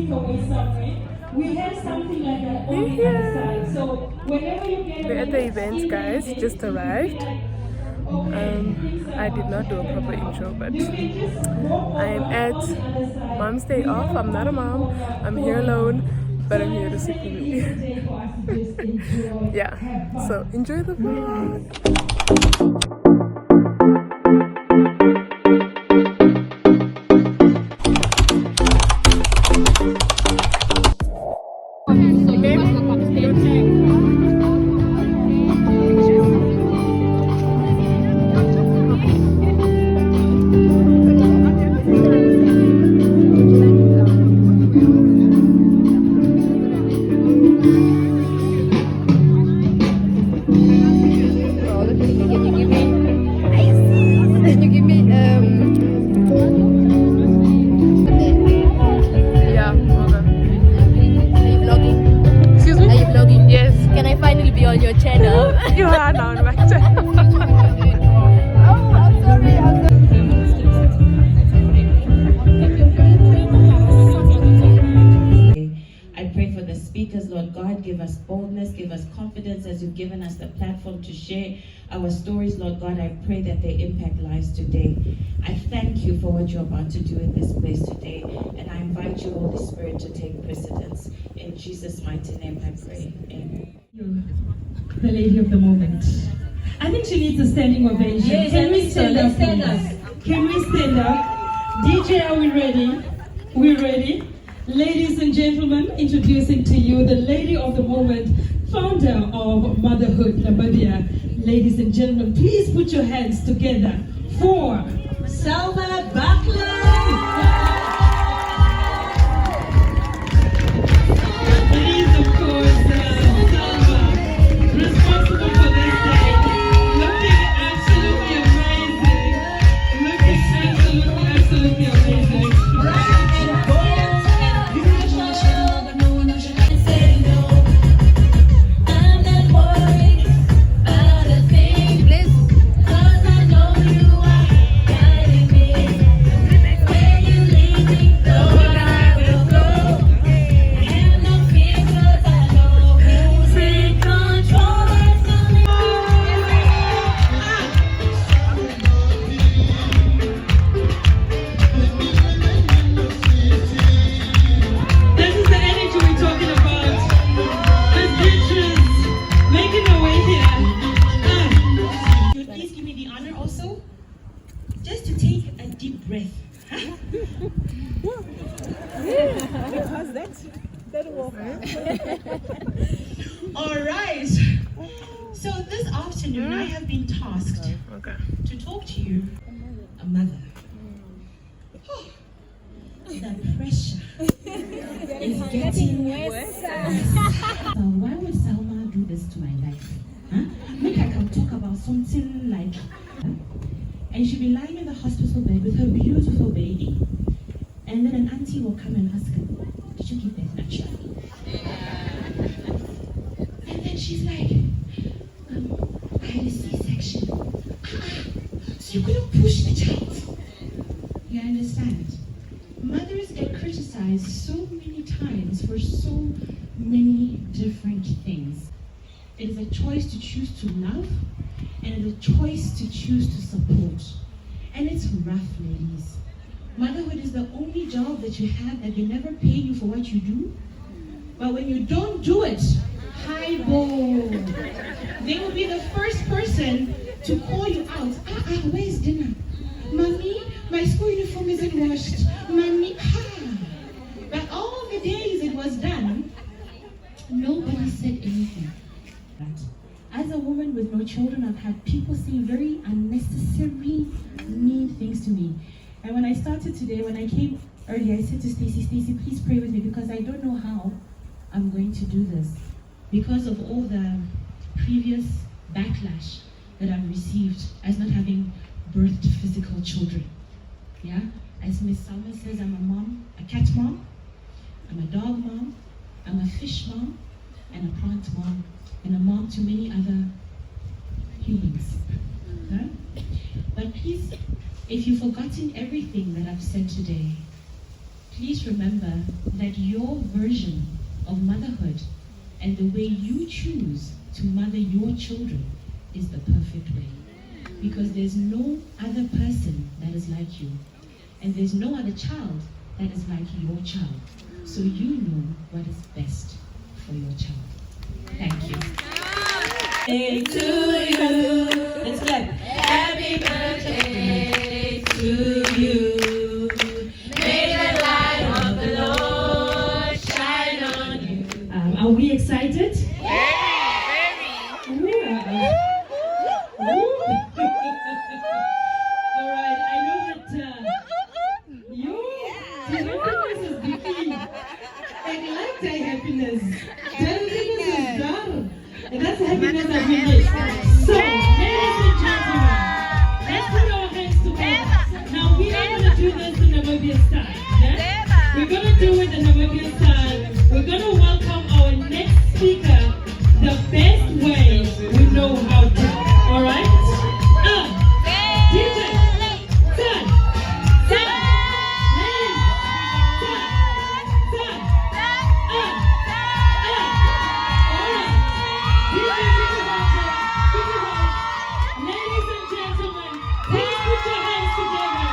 things away somewhere. We have something like that on the other side. So whenever you get We're at the event, guys. Just arrived. I did not do a proper intro, but I am at Mom's Day Off. I'm not a mom. I'm here alone, but I'm here to secretly. Yeah. So enjoy the vlog. Give us boldness, give us confidence as you've given us the platform to share our stories, Lord God. I pray that they impact lives today. I thank you for what you're about to do in this place today, and I invite you, Holy Spirit, to take precedence. In Jesus' mighty name I pray. Amen. The lady of the moment. I think she needs a standing ovation. Yes, Can we stand up? Stand up. Can we stand up? DJ, are we ready? We're ready. Ladies and gentlemen, introducing to you the lady of the moment, founder of Motherhood, Namibia. Ladies and gentlemen, please put your hands together for Selma Buckland. Please, of course, Selma, responsible for this day, looking absolutely amazing. Looking absolutely amazing. All right. So this afternoon I have been tasked to talk to you, a mother. Oh, the pressure is getting worse. Why would Salma do this to my life? Huh? Maybe I can talk about something like, and she'll be lying in the hospital bed with her beautiful baby, and then an auntie will come and ask her, "Did you give birth naturally?" And then she's like, "I had a C-section." So you couldn't push the child. You understand? Mothers get criticized so many times for so many different things. It is a choice to choose to love, and it is a choice to choose to support. And it's rough, ladies. Motherhood is the only job that you have that they never pay you for what you do. But when you don't do it, highball. They will be the first person to call you out. Where's dinner? Mommy, my school uniform isn't washed. Mommy, But all the days it was done, nobody said anything. As a woman with no children, I've had people say very unnecessary, mean things to me. And when I started today, when I came earlier, I said to Stacy, please pray with me because I don't know how I'm going to do this. Because of all the previous backlash that I've received as not having birthed physical children. Yeah? As Miss Salma says, I'm a mom, a cat mom, I'm a dog mom, I'm a fish mom, and a plant mom, and a mom to many other humans. Right? But please, if you've forgotten everything that I've said today, please remember that your version of motherhood and the way you choose to mother your children is the perfect way. Because there's no other person that is like you. And there's no other child that is like your child. So you know what is best for your child. Thank you. Hey to you. Let's clap. Happy birthday to you. May the light of the Lord shine on you. Are we excited? Very. All right, I know that your happiness is deeply. I like their happiness. Their happiness is done. And that's the happiness that we need. So, ladies and gentlemen, let's put our hands together. Now, we are going to do this in Namibian style. Yeah? We're going to do it in Namibian style. We're going to welcome our next speaker the best way we know how to. All right? DJ, son, ladies, son, all right. DJ, ladies and gentlemen, please put your hands together.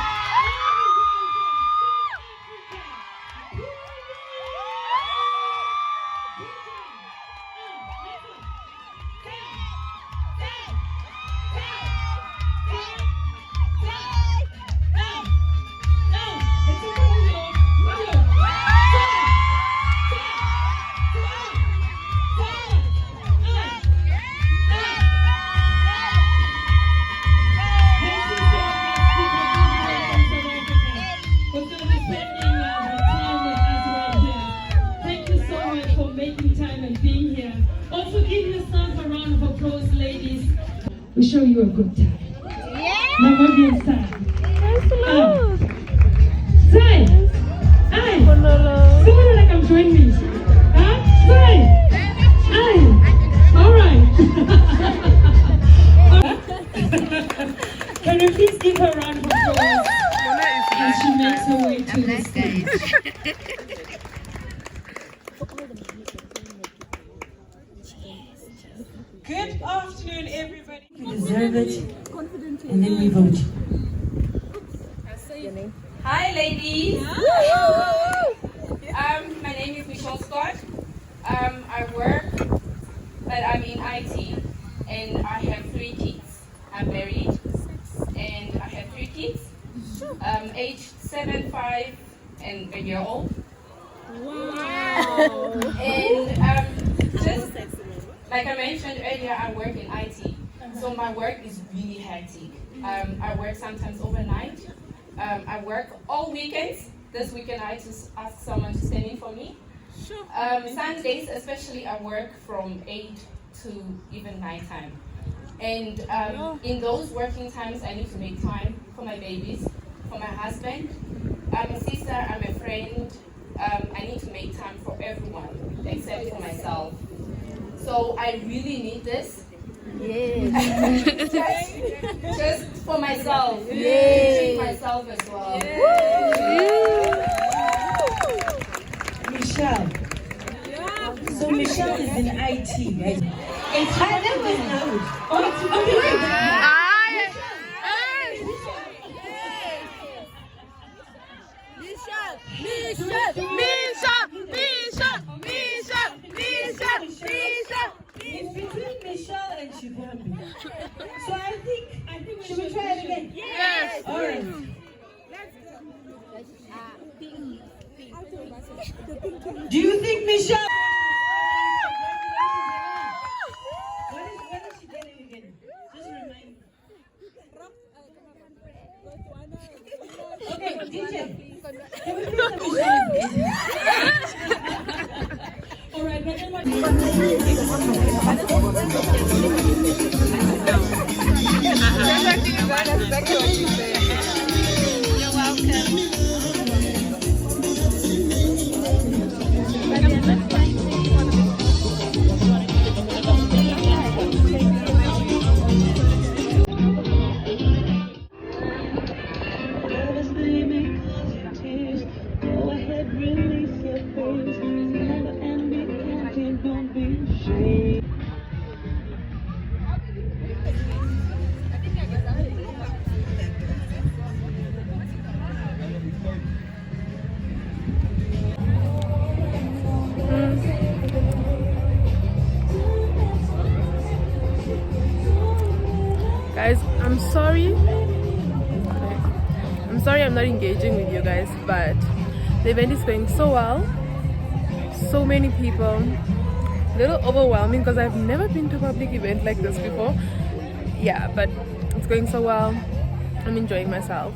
We show you a good time. Yeah. Namibian style. Say. Aye. Somebody like I'm joining me. Huh? Say. Aye. All right. Can you please give her a round of applause as she makes her way to the stage? Good afternoon, everybody. We deserve it, and then we vote. Hi, ladies. My name is Michelle Scott. I work, but I'm in IT, and I have 3 kids. I'm married, and I have 3 kids, aged 7, 5, and a year old. Wow! And just like I mentioned earlier, I work in IT, so my work is really hectic. I work sometimes overnight. I work all weekends. This weekend I just ask someone to stand in for me. Sundays especially I work from 8 to even nighttime. And in those working times I need to make time for my babies, for my husband. I'm a sister, I'm a friend. I need to make time for everyone except for myself. So I really need this. Yes. just for myself. Yes. To treat myself as well. Yes. Michelle. So Michelle is in IT, right? I never know. Oh, it's between Michelle and Shivambi. So I think should we try it again? Yes. All right. Do you think Michelle? What is she getting again? Just remind me. Okay, DJ. Can we please have Michelle? All right, but then what? You're welcome. Go ahead. Guys, I'm sorry I'm not engaging with you guys, but the event is going so well. So many people. A little overwhelming because I've never been to a public event like this before. Yeah, but it's going so well. I'm enjoying myself.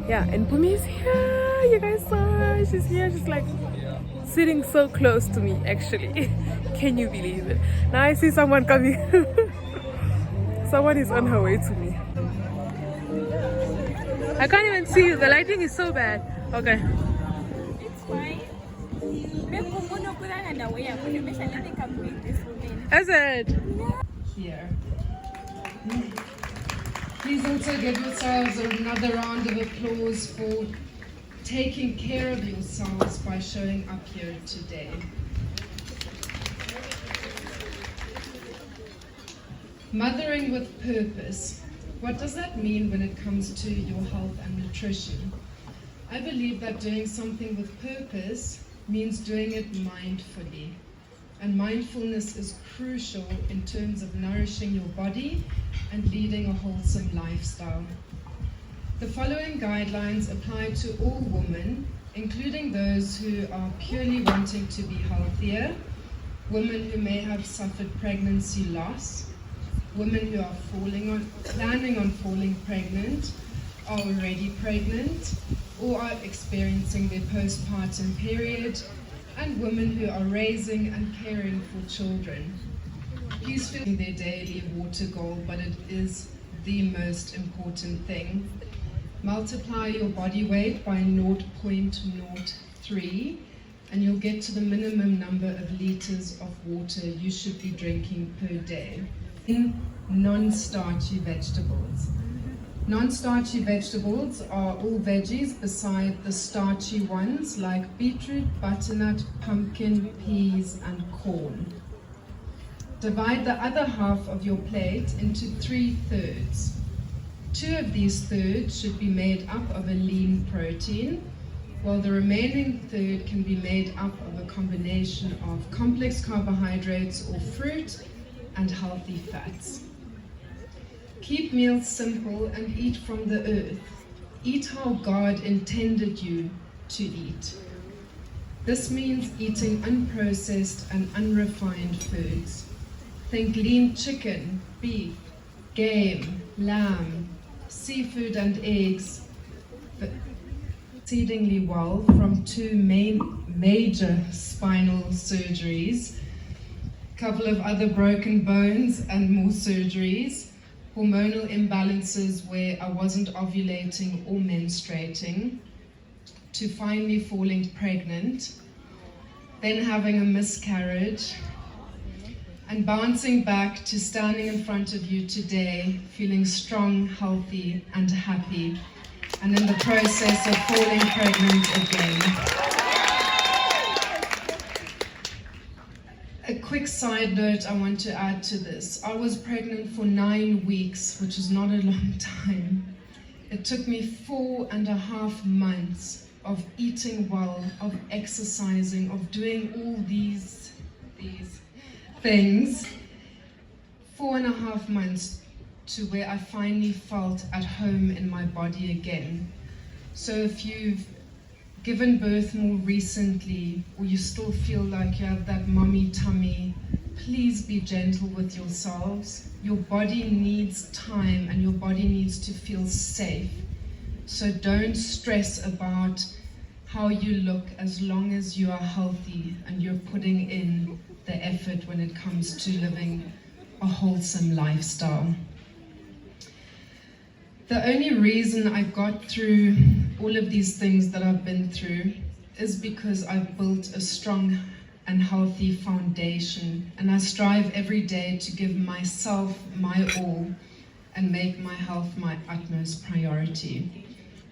Yeah, and Mpoomy is here. You guys saw her. She's here. She's like sitting so close to me, actually. Can you believe it? Now I see someone coming. Someone is on her way to me. I can't even see you. The lighting is so bad. Okay. It's fine. Is it? Here. Please also give yourselves another round of applause for taking care of yourselves by showing up here today. Mothering with purpose. What does that mean when it comes to your health and nutrition? I believe that doing something with purpose means doing it mindfully. And mindfulness is crucial in terms of nourishing your body and leading a wholesome lifestyle. The following guidelines apply to all women, including those who are purely wanting to be healthier, women who may have suffered pregnancy loss, women who are planning on falling pregnant, are already pregnant, or are experiencing their postpartum period, and women who are raising and caring for children. Please feel their daily water goal, but it is the most important thing. Multiply your body weight by 0.03 and you'll get to the minimum number of liters of water you should be drinking per day. In non-starchy vegetables. Non-starchy vegetables are all veggies beside the starchy ones like beetroot, butternut, pumpkin, peas, and corn. Divide the other half of your plate into 3/3. 2 of these thirds should be made up of a lean protein, while the remaining third can be made up of a combination of complex carbohydrates or fruit and healthy fats. Keep meals simple and eat from the earth. Eat how God intended you to eat. This means eating unprocessed and unrefined foods. Think lean chicken, beef, game, lamb, seafood and eggs. Exceedingly well from 2 major spinal surgeries, a couple of other broken bones and more surgeries, hormonal imbalances where I wasn't ovulating or menstruating, to finally falling pregnant, then having a miscarriage, and bouncing back to standing in front of you today, feeling strong, healthy, and happy, and in the process of falling pregnant again. A quick side note I want to add to this. I was pregnant for 9 weeks, which is not a long time. It took me 4.5 months of eating well, of exercising, of doing all these things. 4.5 months to where I finally felt at home in my body again. So if you've given birth more recently, or you still feel like you have that mommy tummy, please be gentle with yourselves. Your body needs time and your body needs to feel safe. So don't stress about how you look as long as you are healthy and you're putting in the effort when it comes to living a wholesome lifestyle. The only reason I got through all of these things that I've been through is because I've built a strong and healthy foundation, and I strive every day to give myself my all and make my health my utmost priority.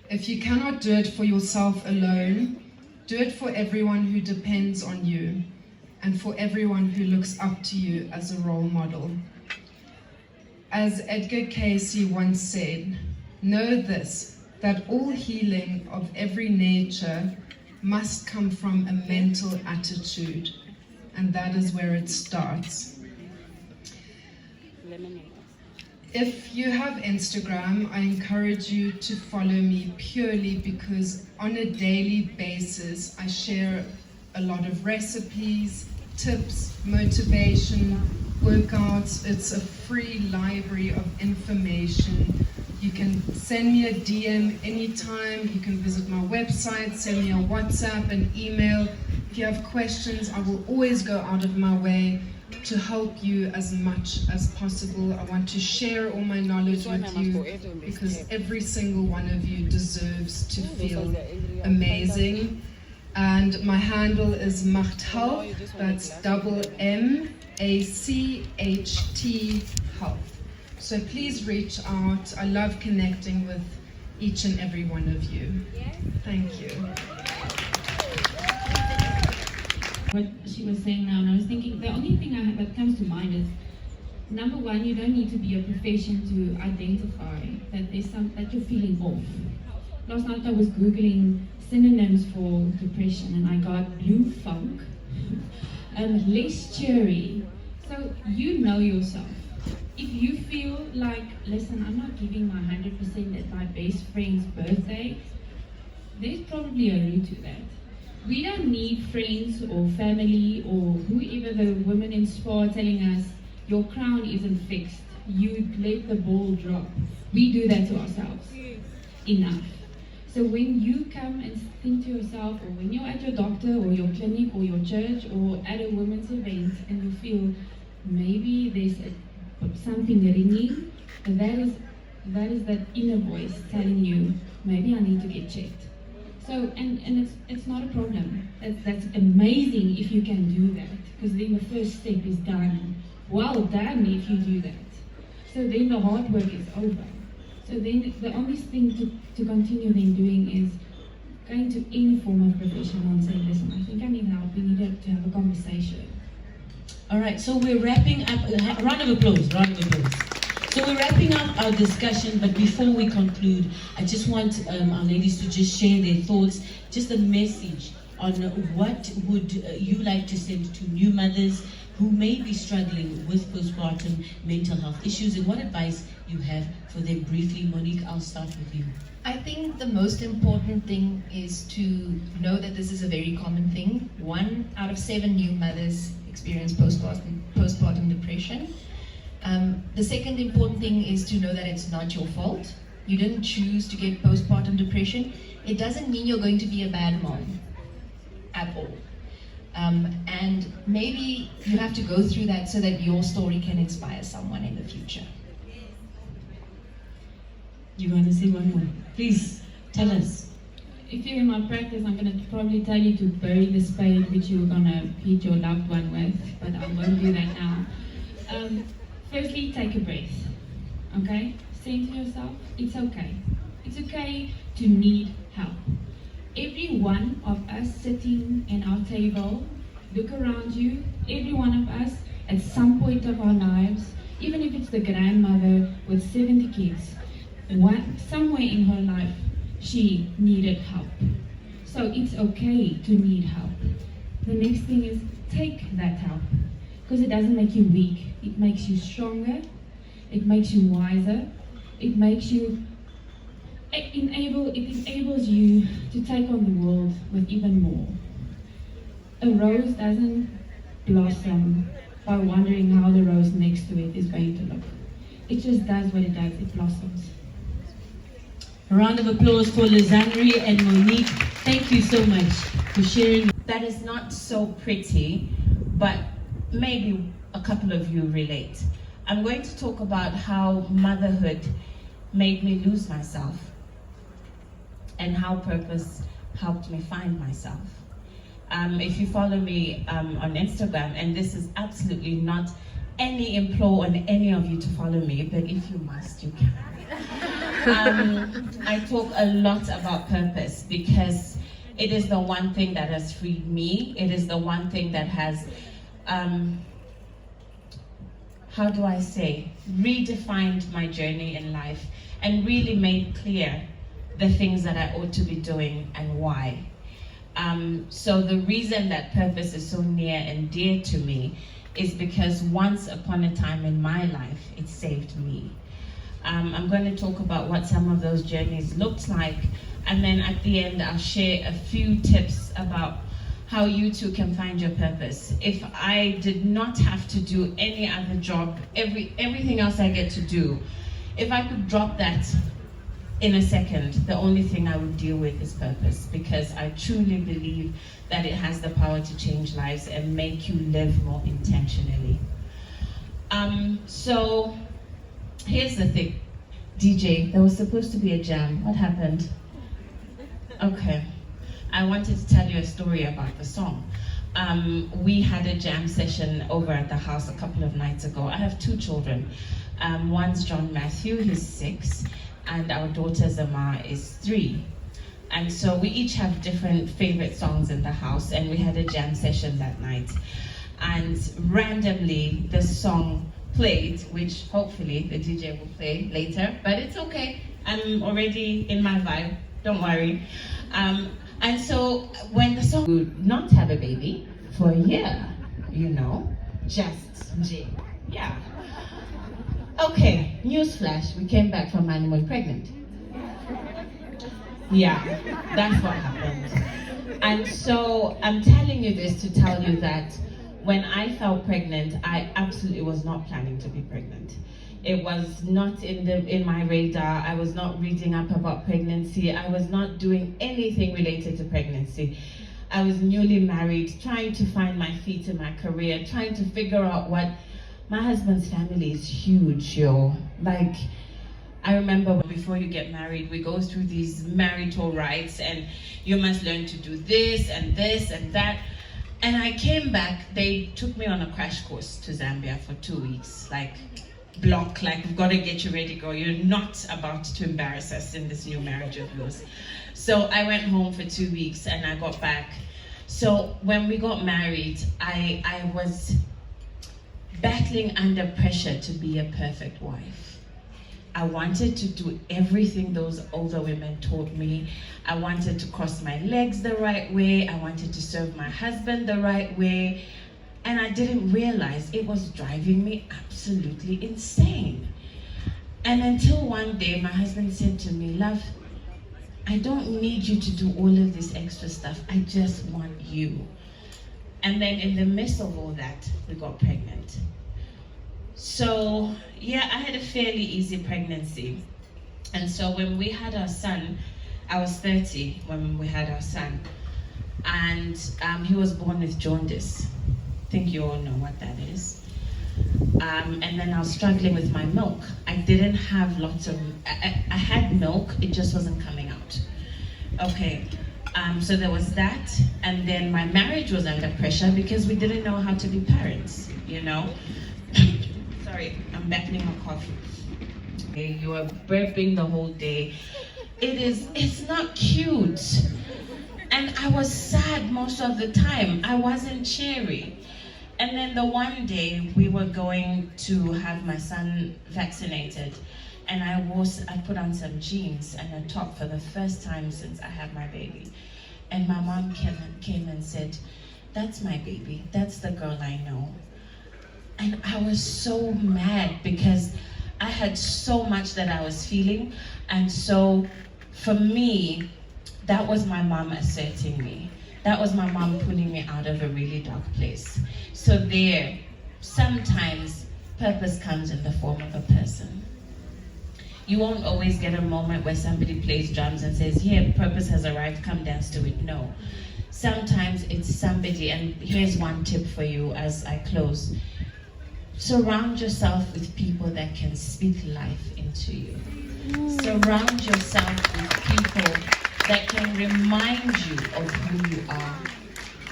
If you cannot do it for yourself alone, do it for everyone who depends on you and for everyone who looks up to you as a role model. As Edgar Cayce once said, know this, that all healing of every nature must come from a mental attitude, and that is where it starts. If you have Instagram, I encourage you to follow me purely because on a daily basis I share a lot of recipes, tips, motivation, workouts. It's a free library of information. You can send me a DM anytime. You can visit my website, send me a WhatsApp, an email. If you have questions, I will always go out of my way to help you as much as possible. I want to share all my knowledge with you because every single one of you deserves to feel amazing. And my handle is Macht, that's MMACHT Health. So please reach out. I love connecting with each and every one of you. Thank you. What she was saying now, and I was thinking, the only thing that comes to mind is, number one, you don't need to be a profession to identify that that you're feeling off. Last night I was Googling synonyms for depression and I got blue funk, less cheery. So you know yourself. If you feel like, listen, I'm not giving my 100% at my best friend's birthday, there's probably a root to that. We don't need friends or family or whoever, the women in spa telling us, your crown isn't fixed, you let the ball drop. We do that to ourselves. Enough. So when you come and think to yourself, or when you're at your doctor or your clinic or your church or at a women's event and you feel maybe there's something ringing, that is that inner voice telling you, maybe I need to get checked. So, and it's not a problem. That's amazing if you can do that, because then the first step is done. Well done if you do that. So then the hard work is over. So then the only thing to continue then doing is going to any form of professional and saying, listen, I think I need help. We need to have a conversation. All right, so we're wrapping up. Round of applause, round of applause. So we're wrapping up our discussion, but before we conclude, I just want our ladies to just share their thoughts, just a message on what would you like to send to new mothers who may be struggling with postpartum mental health issues, and what advice you have for them briefly. Monique, I'll start with you. I think the most important thing is to know that this is a very common thing. 1 out of 7 new mothers experience postpartum depression. The second important thing is to know that it's not your fault. You didn't choose to get postpartum depression. It doesn't mean you're going to be a bad mom at all. And maybe you have to go through that so that your story can inspire someone in the future. You want to say one more? Please, tell us. If you're in my practice, I'm going to probably tell you to bury the spade which you're going to beat your loved one with, but I won't do that now. Firstly, take a breath, okay? Say to yourself, it's okay. It's okay to need help. Every one of us sitting in our table, look around you, every one of us at some point of our lives, even if it's the grandmother with 70 kids, somewhere in her life, she needed help. So it's okay to need help. The next thing is take that help, because it doesn't make you weak. It makes you stronger. It makes you wiser. It enables you to take on the world with even more. A rose doesn't blossom by wondering how the rose next to it is going to look. It just does what it does. It blossoms. A round of applause for Lizandri and Monique. Thank you so much for sharing. That is not so pretty, but maybe a couple of you relate. I'm going to talk about how motherhood made me lose myself and how purpose helped me find myself. If you follow me on Instagram, and this is absolutely not any implore on any of you to follow me, but if you must, you can. I talk a lot about purpose because it is the one thing that has freed me. It is the one thing that has, how do I say, redefined my journey in life and really made clear the things that I ought to be doing and why. So the reason that purpose is so near and dear to me is because once upon a time in my life, it saved me. I'm going to talk about what some of those journeys looked like, and then at the end I'll share a few tips about how you too can find your purpose. If I did not have to do any other job, everything else I get to do, if I could drop that in a second, the only thing I would deal with is purpose, because I truly believe that it has the power to change lives and make you live more intentionally. So here's the thing. DJ, there was supposed to be a jam. What happened? Okay. I wanted to tell you a story about the song. We had a jam session over at the house a couple of nights ago. I have 2 children. One's John Matthew, he's 6, and our daughter Zama is 3. And so we each have different favorite songs in the house, and we had a jam session that night. And randomly, this song played, which hopefully the DJ will play later, but it's okay. I'm already in my vibe, don't worry. And so when the song would not have a baby for a year, you know, just yeah. Okay, newsflash, we came back from honeymoon pregnant. Yeah, that's what happened. And so I'm telling you this to tell you that when I felt pregnant, I absolutely was not planning to be pregnant. It was not in my radar. I was not reading up about pregnancy. I was not doing anything related to pregnancy. I was newly married, trying to find my feet in my career, trying to figure out what my husband's family is huge, yo. Like, I remember before you get married, we go through these marital rites, and you must learn to do this and this and that. And I came back, they took me on a crash course to Zambia for 2 weeks, like, block, like, we've got to get you ready, girl. You're not about to embarrass us in this new marriage of yours. So I went home for 2 weeks and I got back. So when we got married, I was battling under pressure to be a perfect wife. I wanted to do everything those older women taught me. I wanted to cross my legs the right way. I wanted to serve my husband the right way. And I didn't realize it was driving me absolutely insane. And until one day, my husband said to me, love, I don't need you to do all of this extra stuff. I just want you. And then in the midst of all that, we got pregnant. So yeah, I had a fairly easy pregnancy. And so when we had our son, I was 30 when we had our son. And he was born with jaundice. I think you all know what that is. And then I was struggling with my milk. I didn't have lots of, I had milk, it just wasn't coming out. Okay, so there was that. And then my marriage was under pressure because we didn't know how to be parents, you know? Sorry, I'm battling a cough. You are burping the whole day. It's not cute. And I was sad most of the time. I wasn't cheery. And then the one day we were going to have my son vaccinated, and I put on some jeans and a top for the first time since I had my baby. And my mom came and said, that's my baby, that's the girl I know. And I was so mad because I had so much that I was feeling. And so for me, that was my mom asserting me. That was my mom pulling me out of a really dark place. So there, sometimes purpose comes in the form of a person. You won't always get a moment where somebody plays drums and says, here, purpose has arrived, come dance to it. No. Sometimes it's somebody, and here's one tip for you as I close. Surround yourself with people that can speak life into you. Surround yourself with people that can remind you of who you are.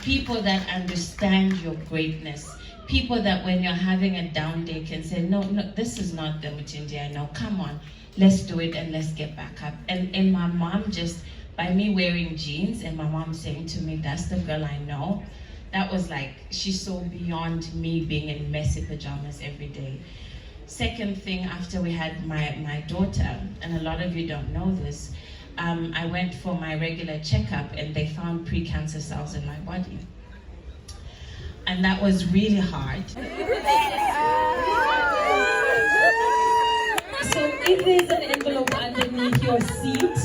People that understand your greatness. People that when you're having a down day can say, no, this is not the Mutindia I know. Come on, let's do it and let's get back up. And my mom just, by me wearing jeans and my mom saying to me, that's the girl I know, that was like, she saw beyond me being in messy pajamas every day. Second thing, after we had my daughter, and a lot of you don't know this, I went for my regular checkup and they found pre-cancer cells in my body. And that was really hard. So if there's an envelope underneath your seat,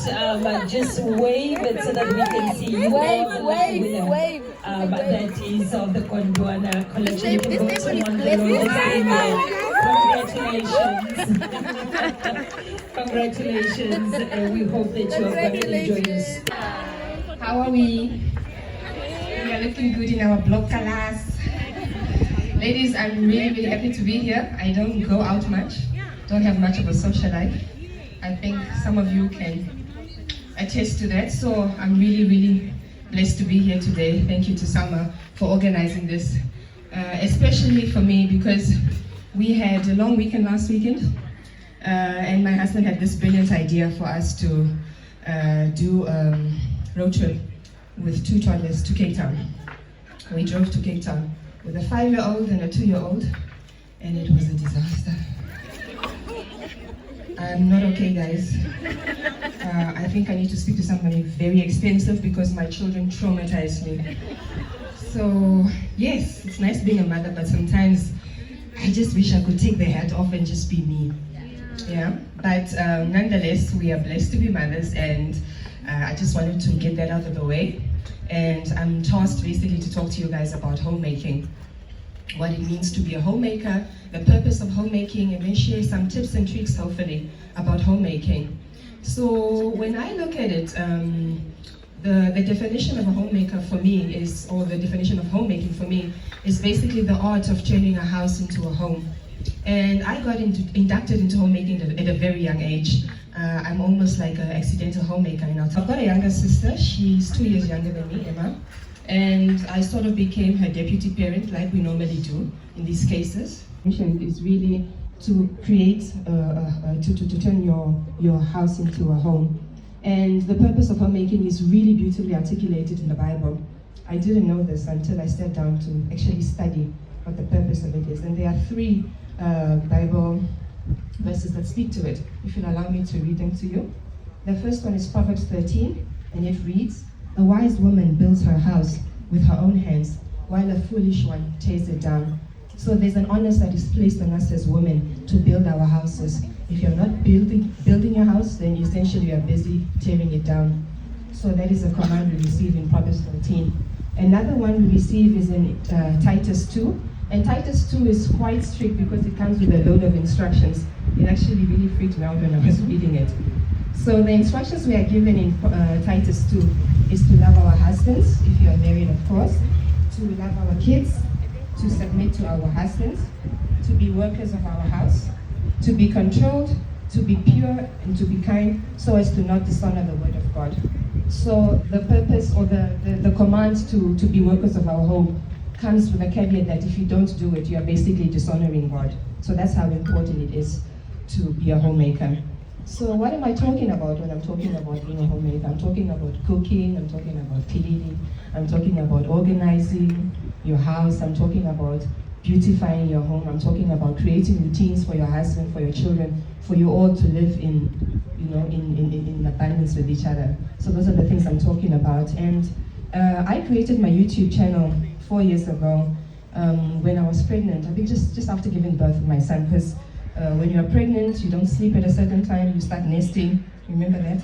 just wave it so that we can see you. Wave. That is of the Gondwana collection. You can go to one below. Congratulations. We hope that you are going to enjoy this. How are we? We are looking good in our block colors. Ladies, I'm really happy to be here. I don't go out much, don't have much of a social life. I think some of you can attest to that. So I'm really blessed to be here today. Thank you to Salma for organizing this, especially for me because we had a long weekend last weekend, and my husband had this brilliant idea for us to do a road trip with 2 toddlers to Cape Town. We drove to Cape Town with a 5-year-old and a 2-year-old, and it was a disaster. I'm not okay, guys. I think I need to speak to somebody very expensive because my children traumatized me. So, yes, it's nice being a mother, but sometimes I just wish I could take the hat off and just be me. Yeah, but nonetheless, we are blessed to be mothers, and I just wanted to get that out of the way. And I'm tasked basically to talk to you guys about homemaking, what it means to be a homemaker, the purpose of homemaking, and then share some tips and tricks, hopefully, about homemaking. So when I look at it, the definition of a homemaker for me is, or the definition of homemaking for me, is basically the art of turning a house into a home. And I got inducted into homemaking at a very young age. I'm almost like an accidental homemaker now. I've got a younger sister, she's 2 years younger than me, Emma. And I sort of became her deputy parent like we normally do in these cases. Mission is really to create, to turn your house into a home. And the purpose of homemaking is really beautifully articulated in the Bible. I didn't know this until I sat down to actually study what the purpose of it is. And there are 3 Bible verses that speak to it, if you'll allow me to read them to you. The first one is Proverbs 13, and it reads, "A wise woman builds her house with her own hands, while a foolish one tears it down." So there's an onus that is placed on us as women to build our houses. If you're not building your house, then essentially you are busy tearing it down. So that is a command we receive in Proverbs 13. Another one we receive is in Titus 2. And Titus 2 is quite strict because it comes with a load of instructions. It actually really freaked me out when I was reading it. So the instructions we are given in Titus 2 is to love our husbands, if you are married of course, to love our kids, to submit to our husbands, to be workers of our house, to be controlled, to be pure, and to be kind, so as to not dishonor the word of God. So the purpose or the command to be workers of our home comes with a caveat that if you don't do it, you are basically dishonoring God. So that's how important it is to be a homemaker. So what am I talking about when I'm talking about being a homemaker? I'm talking about cooking, I'm talking about cleaning, I'm talking about organizing your house, I'm talking about beautifying your home, I'm talking about creating routines for your husband, for your children, for you all to live in abundance with each other. So those are the things I'm talking about. And I created my YouTube channel 4 years ago when I was pregnant. I think just after giving birth to my son, because when you're pregnant, you don't sleep at a certain time, you start nesting. Remember that?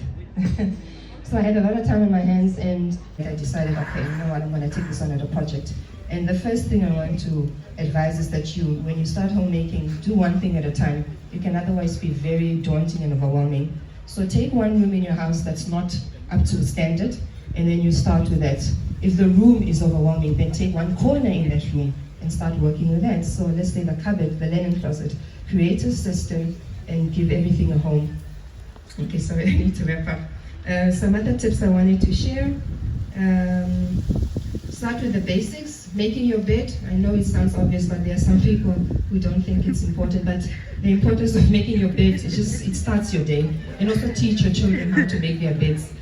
So I had a lot of time on my hands, and I decided, okay, you know what, I'm going to take this on as a project. And the first thing I want to advise is that when you start homemaking, do one thing at a time. It can otherwise be very daunting and overwhelming. So take one room in your house that's not up to standard, and then you start with that. If the room is overwhelming, then take one corner in that room and start working with that. So let's say the cupboard, the linen closet. Create a system and give everything a home. Okay, sorry, I need to wrap up. Some other tips I wanted to share. Start with the basics. Making your bed. I know it sounds obvious, but there are some people who don't think it's important. But the importance of making your bed, it starts your day. And also teach your children how to make their beds.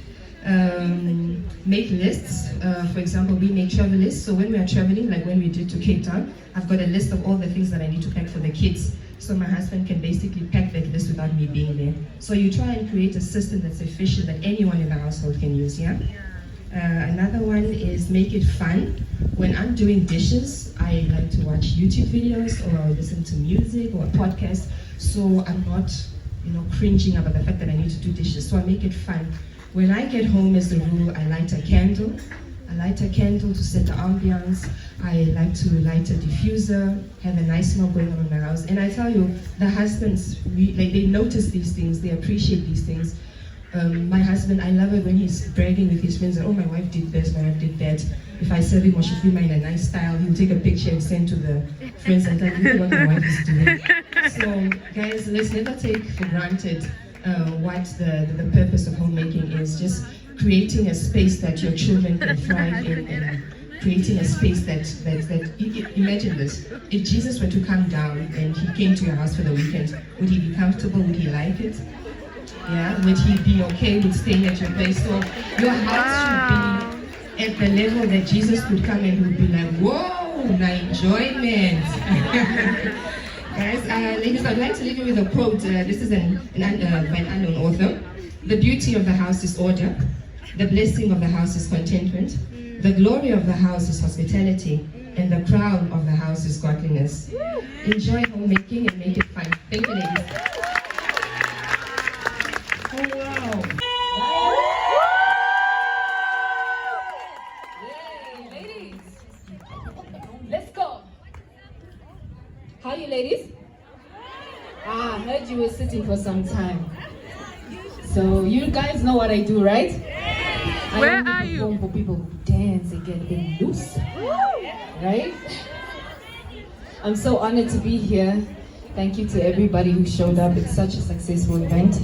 Make lists. For example, we make travel lists. So when we are traveling, like when we did to Cape Town, I've got a list of all the things that I need to pack for the kids. so my husband can basically pack that list without me being there. So you try and create a system that's efficient that anyone in the household can use, yeah? Another one is make it fun. When I'm doing dishes, I like to watch YouTube videos or listen to music or a podcast, so I'm not, cringing about the fact that I need to do dishes. So I make it fun. When I get home, as a rule, I light a candle. I light a candle to set the ambiance. I like to light a diffuser, have a nice smell going on in my house. And I tell you, the husbands, they notice these things, they appreciate these things. My husband, I love it when he's bragging with his friends, oh, my wife did this, my wife did that. If I serve him or shufima in a nice style, he'll take a picture and send to the friends and tell you what my wife is doing. So, guys, let's never take for granted what the purpose of homemaking is. Just creating a space that your children can thrive in, and creating a space that imagine this. If Jesus were to come down and he came to your house for the weekend, would he be comfortable? Would he like it? Yeah, would he be okay with staying at your place? So your house should be at the level that Jesus could come and would be like, whoa, now enjoyment. Guys, ladies, I'd like to leave you with a quote. This is by an unknown author. The beauty of the house is order. The blessing of the house is contentment. The glory of the house is hospitality. And the crown of the house is godliness. Enjoy homemaking and make it fun. Thank you, ladies. Oh, wow. Yay, ladies. Let's go. How are you, ladies? I heard you were sitting for some time. So you guys know what I do, right? Where are you? For people who dance and get a bit loose, right? I'm so honored to be here. Thank you to everybody who showed up. It's such a successful event.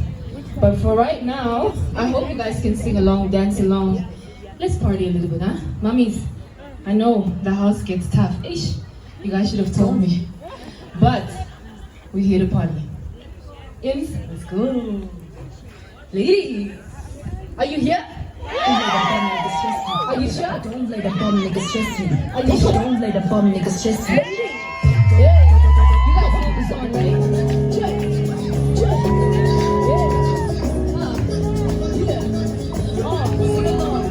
But for right now, I hope you guys can sing along, dance along. Let's party a little bit, huh? Mummies, I know the house gets tough. Ish, you guys should have told me. But we're here to party. Yes, let's go. Ladies, are you here? Are you sure? Don't let the bomb niggas stress you. Are you sure? Don't let the bomb niggas stress you. Yeah. You guys know this song, right? Check. Sing along.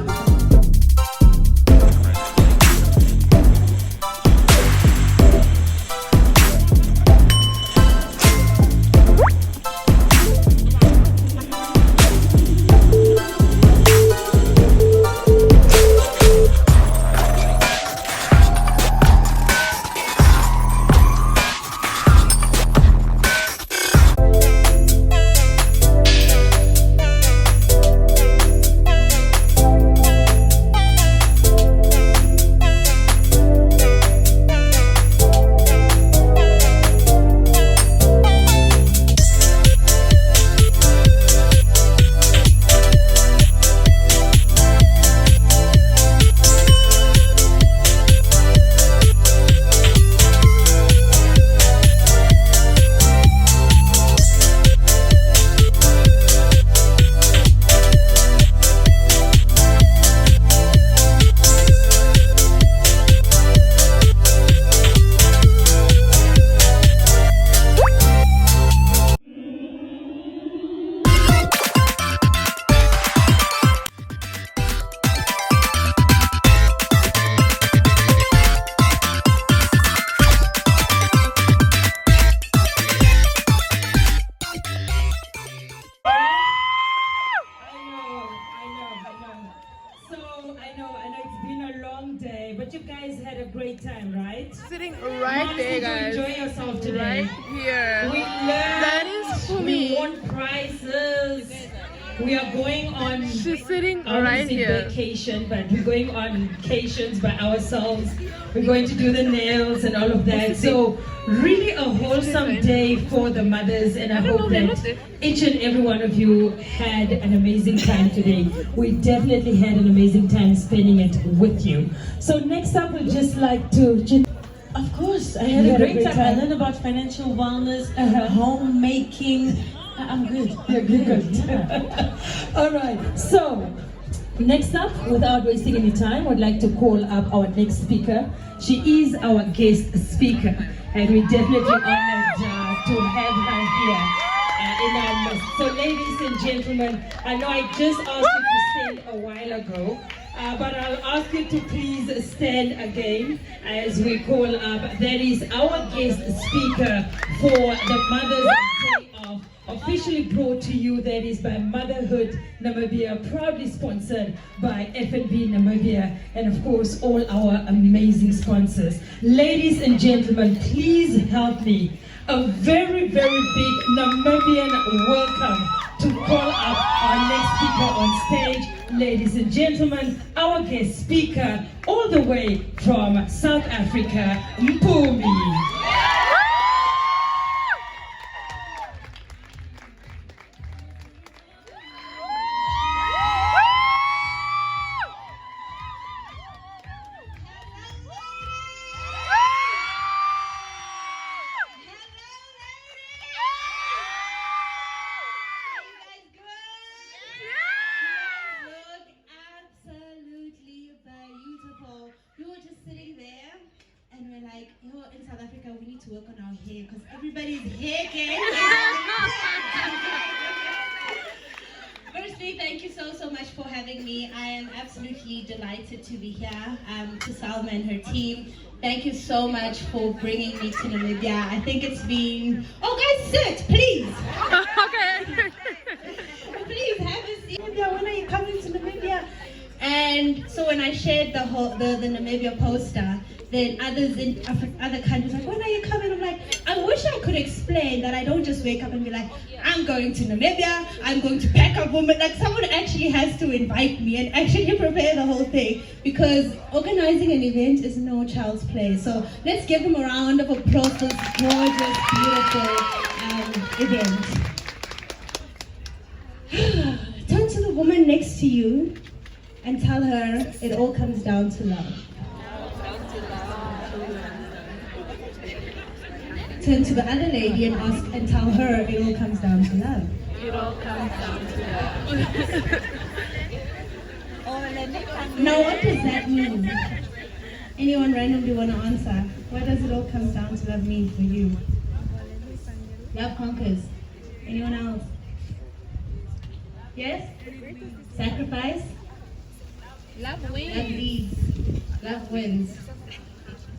Sitting right there, guys. Enjoy yourself today. Right here. We learned. That is for me. We won prizes. We are going on. She's sitting right here. Vacation, but we're going on vacations by ourselves. We're going to do the nails and all of that. So really a wholesome day for the mothers, and I hope that each and every one of you had an amazing time today. We definitely had an amazing time spending it with you. So next up, we'd just like to. Of course, I had a great time. I learned about financial wellness, homemaking. I'm good. You're good. All right. So next up, without wasting any time, I'd like to call up our next speaker. She is our guest speaker, and we definitely honored to have her here in our midst. So ladies and gentlemen, I know I just asked you to stand a while ago, but I'll ask you to please stand again as we call up. That is our guest speaker for the Mother's Day Off, officially brought to you, that is by Motherhood Namibia, proudly sponsored by FNB Namibia, and of course all our amazing sponsors. Ladies and gentlemen, please help me. A very, very big Namibian welcome to call up our next speaker on stage. Ladies and gentlemen, our guest speaker all the way from South Africa, Mpoomy. In South Africa, we need to work on our hair because everybody's hair can. Firstly, thank you so much for having me. I am absolutely delighted to be here. To Salma and her team, thank you so much for bringing me to Namibia. I think it's been. Oh, guys, sit, please. Okay. Please have a seat. When are you coming to Namibia? And so when I shared the Namibia poster, then others in other countries like, when are you coming? I'm like, I wish I could explain that I don't just wake up and be like, I'm going to Namibia, I'm going to pack up women. Like someone actually has to invite me and actually prepare the whole thing, because organizing an event is no child's play. So let's give them a round of applause for this gorgeous, beautiful event. Turn to the woman next to you and tell her it all comes down to love. Turn to the other lady and ask and tell her it all comes down to love. It all comes down to love. Now what does that mean? Anyone randomly want to answer? What does it all come down to love mean for you? Love conquers. Anyone else? Yes? Sacrifice? Love wins. Love leads. Love wins.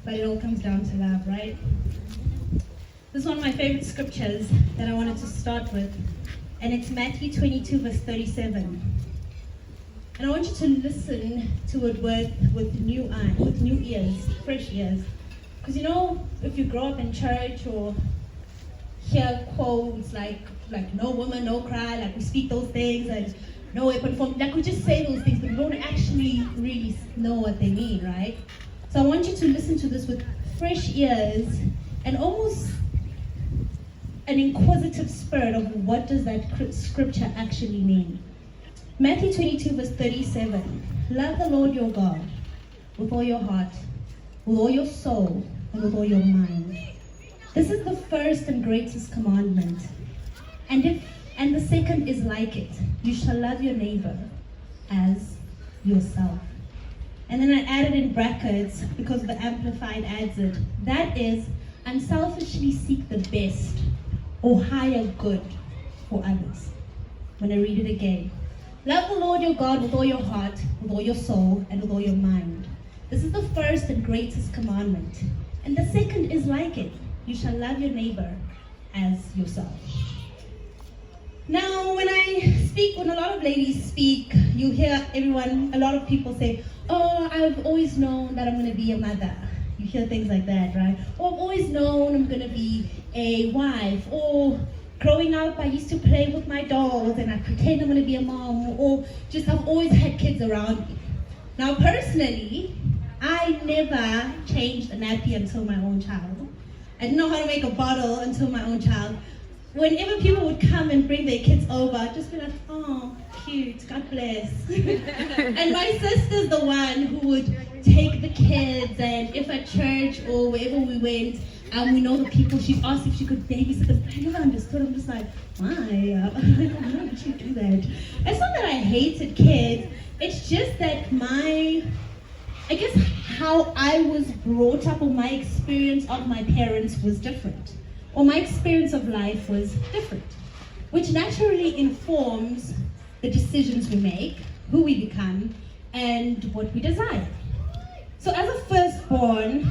But it all comes down to love, right? This is one of my favorite scriptures that I wanted to start with. And it's Matthew 22, verse 37. And I want you to listen to it with new eyes, with new ears, fresh ears. Because you know, if you grow up in church or hear quotes like no woman, no cry, like we speak those things, and no weapon formed, like we just say those things, but we don't actually really know what they mean, right? So I want you to listen to this with fresh ears and almost an inquisitive spirit of what does that scripture actually mean. Matthew 22 verse 37. Love the Lord your God with all your heart, with all your soul, and with all your mind. This is the first and greatest commandment. And the second is like it. You shall love your neighbor as yourself. And then I added in brackets, because the Amplified adds it, that is, unselfishly seek the best or higher good for others. When I read it again. Love the Lord your God with all your heart, with all your soul, and with all your mind. This is the first and greatest commandment. And the second is like it. You shall love your neighbor as yourself. Now, when a lot of ladies speak, you hear a lot of people say, oh, I've always known that I'm going to be a mother. You hear things like that, right? Or I've always known I'm going to be a wife. Or growing up, I used to play with my dolls and I pretend I'm going to be a mom. Or just I've always had kids around me. Now, personally, I never changed a nappy until my own child. I didn't know how to make a bottle until my own child. Whenever people would come and bring their kids over, I'd just be like, oh, cute, God bless. And my sister's the one who would take the kids, and if at church or wherever we went, we know the people, she'd ask if she could babysit them. I never understood. I'm just like, why? I don't know, how did she do that? It's not that I hated kids. It's just that I guess how I was brought up or my experience of my parents was different. or my experience of life was different, which naturally informs the decisions we make, who we become, and what we desire. So as a firstborn,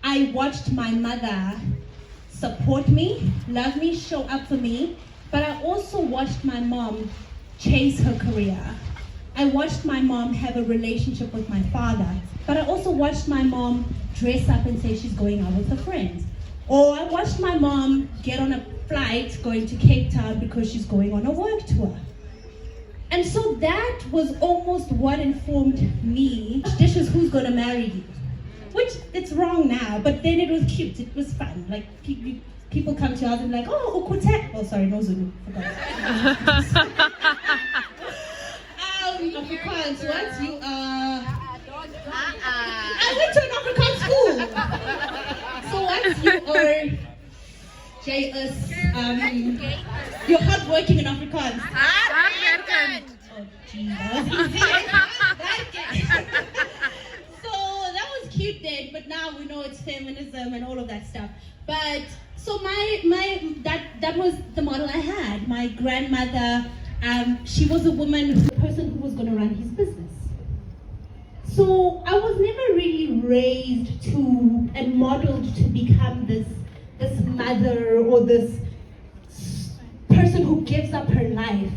I watched my mother support me, love me, show up for me, but I also watched my mom chase her career. I watched my mom have a relationship with my father, but I also watched my mom dress up and say she's going out with her friends. Or I watched my mom get on a flight going to Cape Town because she's going on a work tour. And so that was almost what informed me. Dishes, who's gonna marry you? Which, it's wrong now, but then it was cute, it was fun. Like, people come to us and like, oh, Okute. Oh, sorry, no Zulu, forgot. Afrikaans, what? You are... I went to an Afrikaans school. So what? You are... you're hardworking in Afrikaans. Oh, geez, that was easy. So that was cute then, but now we know it's feminism and all of that stuff. But so that was the model I had. My grandmother, she was a person who was going to run his business. So I was never really raised to and modeled to become this mother or this person who gives up her life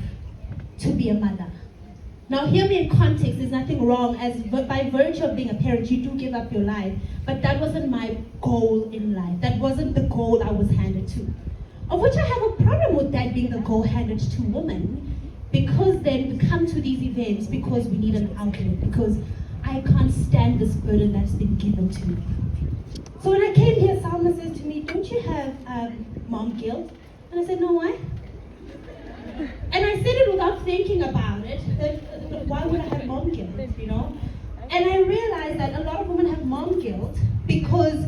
to be a mother. Now hear me in context, there's nothing wrong, as by virtue of being a parent, you do give up your life, but that wasn't my goal in life. That wasn't the goal I was handed to. Of which I have a problem with that being the goal handed to women, because then we come to these events because we need an outlet, because I can't stand this burden that's been given to me. So when I came here, Salma says to me, don't you have mom guilt? And I said, no, why? And I said it without thinking about it, that why would I have mom guilt, you know? And I realized that a lot of women have mom guilt because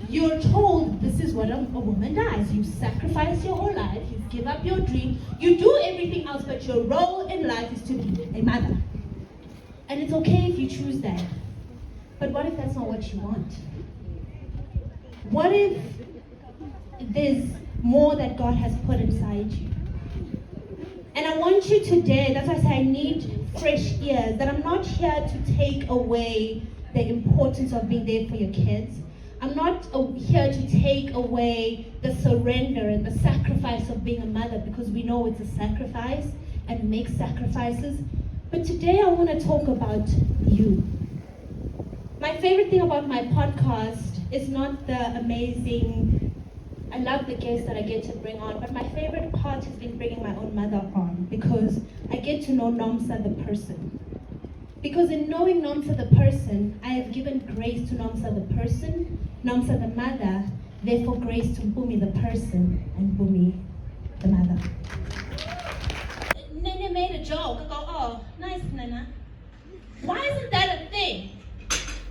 you're told this is what a woman does. You sacrifice your whole life, you give up your dream, you do everything else, but your role in life is to be a mother. And it's okay if you choose that. But what if that's not what you want? What if there's more that God has put inside you? And I want you today, that's why I say I need fresh ears, that I'm not here to take away the importance of being there for your kids. I'm not here to take away the surrender and the sacrifice of being a mother, because we know it's a sacrifice and make sacrifices. But today I want to talk about you. My favorite thing about my podcast is not the amazing, I love the guests that I get to bring on, but my favorite part has been bringing my own mother on, because I get to know Nomsa the person. Because in knowing Nomsa the person, I have given grace to Nomsa the person, Nomsa the mother, therefore grace to Mpoomy the person, and Mpoomy the mother. Nene made a joke. I go, oh, nice, Nana. Why isn't that a thing?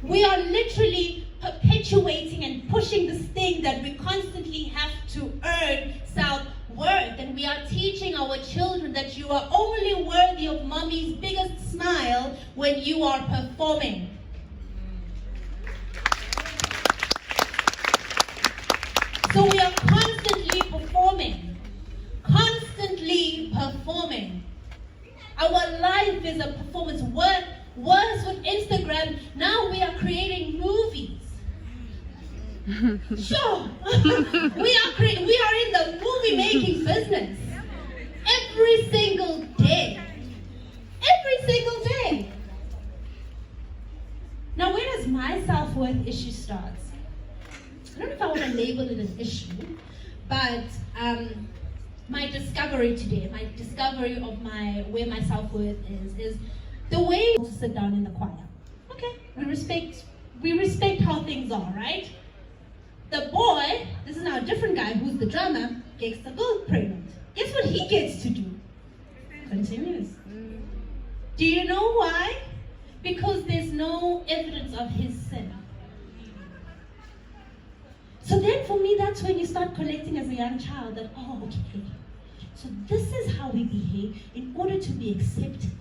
We are literally perpetuating and pushing this thing that we constantly have to earn self-worth. And we are teaching our children that you are only worthy of mommy's biggest smile when you are performing. So we are constantly performing. Constantly performing. Our life is a performance. Worse with Instagram, now we are creating movies. Sure, we are in the movie making business. Every single day. Every single day. Now where does my self-worth issue start? I don't know if I want to label it an issue, but my discovery today, my discovery of where my self-worth is the way to sit down in the choir. Okay, we respect how things are, right? The boy, this is now a different guy who's the drummer, gets the girl pregnant. Guess what he gets to do? Continues. Do you know why? Because there's no evidence of his sin. So then for me, that's when you start collecting as a young child that, oh, okay, So this is how we behave in order to be accepted.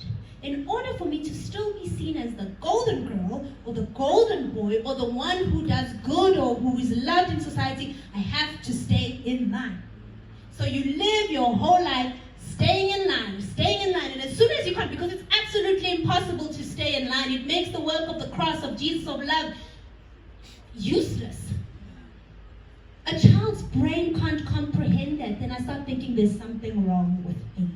In order for me to still be seen as the golden girl or the golden boy or the one who does good or who is loved in society, I have to stay in line. So you live your whole life staying in line, and as soon as you can't, because it's absolutely impossible to stay in line, it makes the work of the cross of Jesus of love useless. A child's brain can't comprehend that. Then I start thinking there's something wrong with me.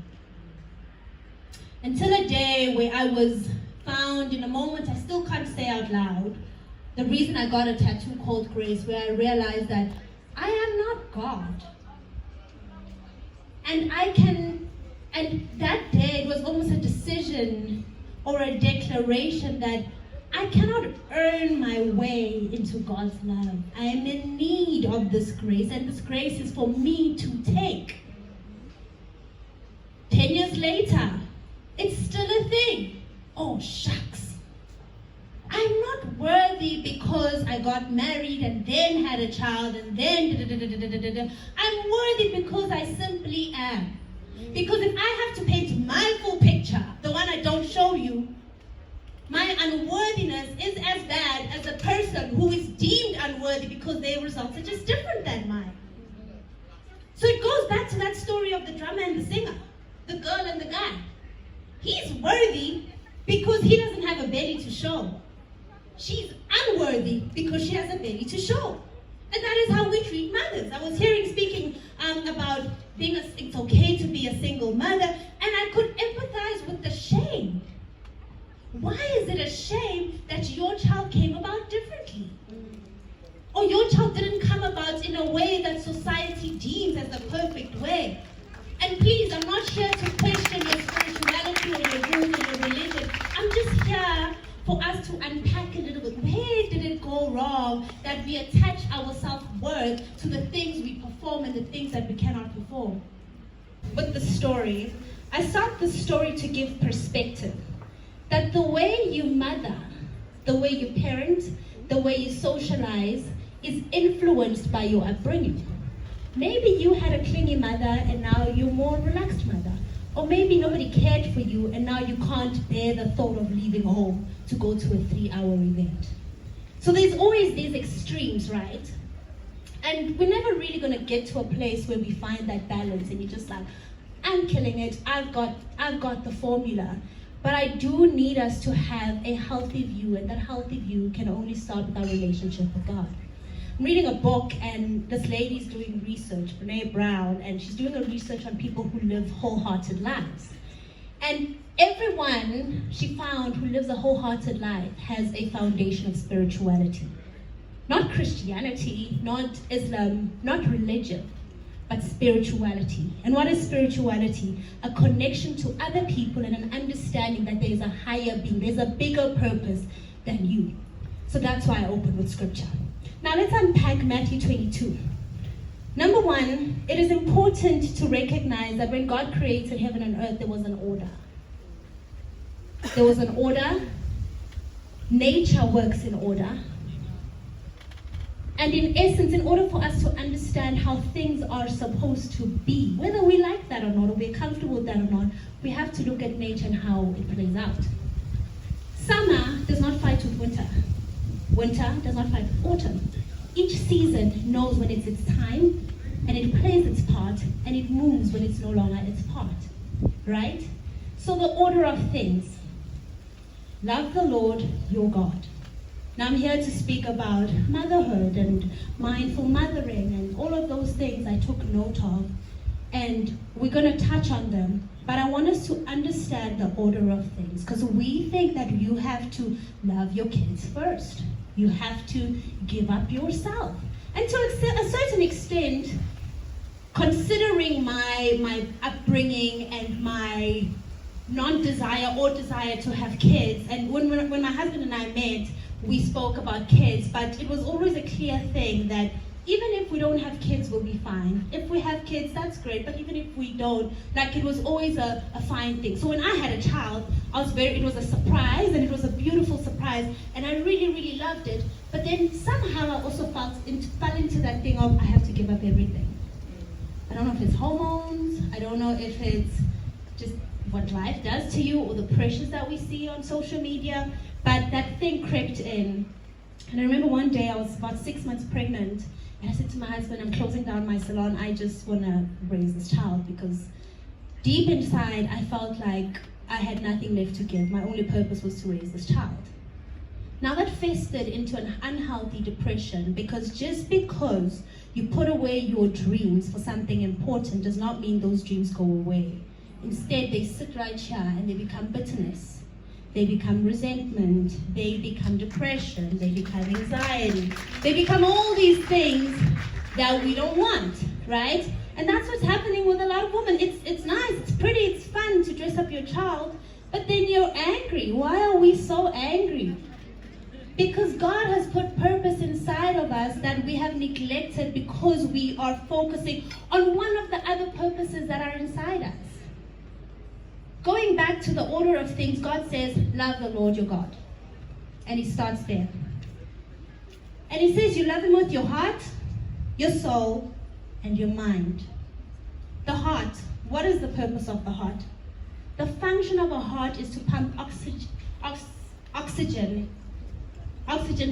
Until a day where I was found in a moment I still can't say out loud, the reason I got a tattoo called Grace, where I realized that I am not God. And that day it was almost a decision or a declaration that I cannot earn my way into God's love. I am in need of this grace, and this grace is for me to take. 10 years later, it's still a thing. Oh, shucks. I'm not worthy because I got married and then had a child and then I'm worthy because I simply am. Because if I have to paint my full picture, the one I don't show you, my unworthiness is as bad as a person who is deemed unworthy because their results are just different than mine. So it goes back to that story of the drummer and the singer, the girl and the guy. He's worthy because he doesn't have a belly to show. She's unworthy because she has a belly to show. And that is how we treat mothers. I was speaking about it's okay to be a single mother, and I could empathize with the shame. Why is it a shame that your child came about differently? Or your child didn't come about in a way that society deems as the perfect way? And please, I'm not here to question your spirituality or your rules or your religion. I'm just here for us to unpack a little bit. Where did it go wrong that we attach our self-worth to the things we perform and the things that we cannot perform? With the story, I start the story to give perspective. That the way you mother, the way you parent, the way you socialize is influenced by your upbringing. Maybe you had a clingy mother and now you're more relaxed mother. Or maybe nobody cared for you and now you can't bear the thought of leaving home to go to a 3-hour event. So there's always these extremes, right? And we're never really gonna get to a place where we find that balance and you're just like, I'm killing it, I've got the formula. But I do need us to have a healthy view, and that healthy view can only start with our relationship with God. I'm reading a book, and this lady's doing research, Brene Brown, and she's doing a research on people who live wholehearted lives. And everyone she found who lives a wholehearted life has a foundation of spirituality. Not Christianity, not Islam, not religion, but spirituality. And what is spirituality? A connection to other people and an understanding that there is a higher being, there's a bigger purpose than you. So that's why I open with scripture. Now let's unpack Matthew 22. Number one, it is important to recognize that when God created heaven and earth, there was an order. There was an order. Nature works in order. And in essence, in order for us to understand how things are supposed to be, whether we like that or not, or we're comfortable with that or not, we have to look at nature and how it plays out. Summer does not fight with winter. Winter does not fight with autumn. Each season knows when it's its time, and it plays its part, and it moves when it's no longer its part. Right? So the order of things. Love the Lord your God. Now I'm here to speak about motherhood and mindful mothering and all of those things I took note of. And we're going to touch on them. But I want us to understand the order of things. Because we think that you have to love your kids first. You have to give up yourself. And to a certain extent, considering my upbringing and my non-desire or desire to have kids, and when my husband and I met, we spoke about kids, but it was always a clear thing that even if we don't have kids, we'll be fine. If we have kids, that's great, but even if we don't, like, it was always a fine thing. So when I had a child, it was a surprise, and it was a beautiful surprise, and I really, really loved it. But then somehow I also fell into that thing of I have to give up everything. I don't know if it's hormones, I don't know if it's just what life does to you or the pressures that we see on social media, but that thing crept in. And I remember one day I was about 6 months pregnant, and I said to my husband, I'm closing down my salon, I just want to raise this child, because deep inside I felt like I had nothing left to give. My only purpose was to raise this child. Now that festered into an unhealthy depression, because just because you put away your dreams for something important does not mean those dreams go away. Instead, they sit right here and they become bitterness. They become resentment. They become depression. They become anxiety. They become all these things that we don't want, right? And that's what's happening with a lot of women. It's nice, it's pretty, it's fun to dress up your child, but then you're angry. Why are we so angry? Because God has put purpose inside of us that we have neglected because we are focusing on one of the other purposes that are inside us. Going back to the order of things, God says, love the Lord your God. And he starts there. And he says you love him with your heart, your soul, and your mind. The heart, what is the purpose of the heart? The function of a heart is to pump oxygen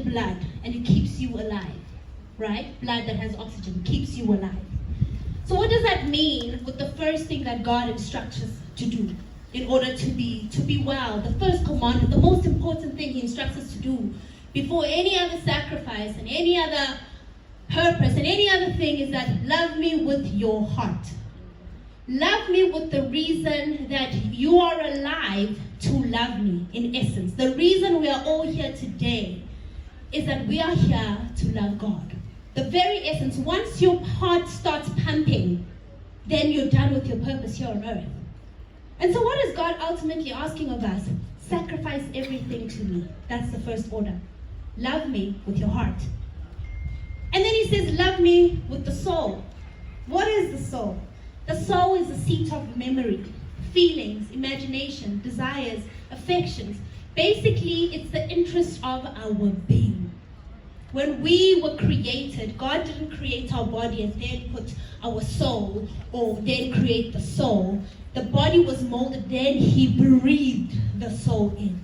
blood, and it keeps you alive, right? Blood that has oxygen keeps you alive. So what does that mean with the first thing that God instructs us to do in order to be well? The first commandment, the most important thing he instructs us to do before any other sacrifice and any other purpose and any other thing is that love me with your heart. Love me with the reason that you are alive to love me, in essence. The reason we are all here today is that we are here to love God. The very essence, once your heart starts pumping, then you're done with your purpose here on earth. And so what is God ultimately asking of us? Sacrifice everything to me. That's the first order. Love me with your heart. And then he says, love me with the soul. What is the soul? The soul is the seat of memory, feelings, imagination, desires, affections. Basically, it's the interest of our being. When we were created, God didn't create our body and then put our soul, or then create the soul. The body was molded, then he breathed the soul in.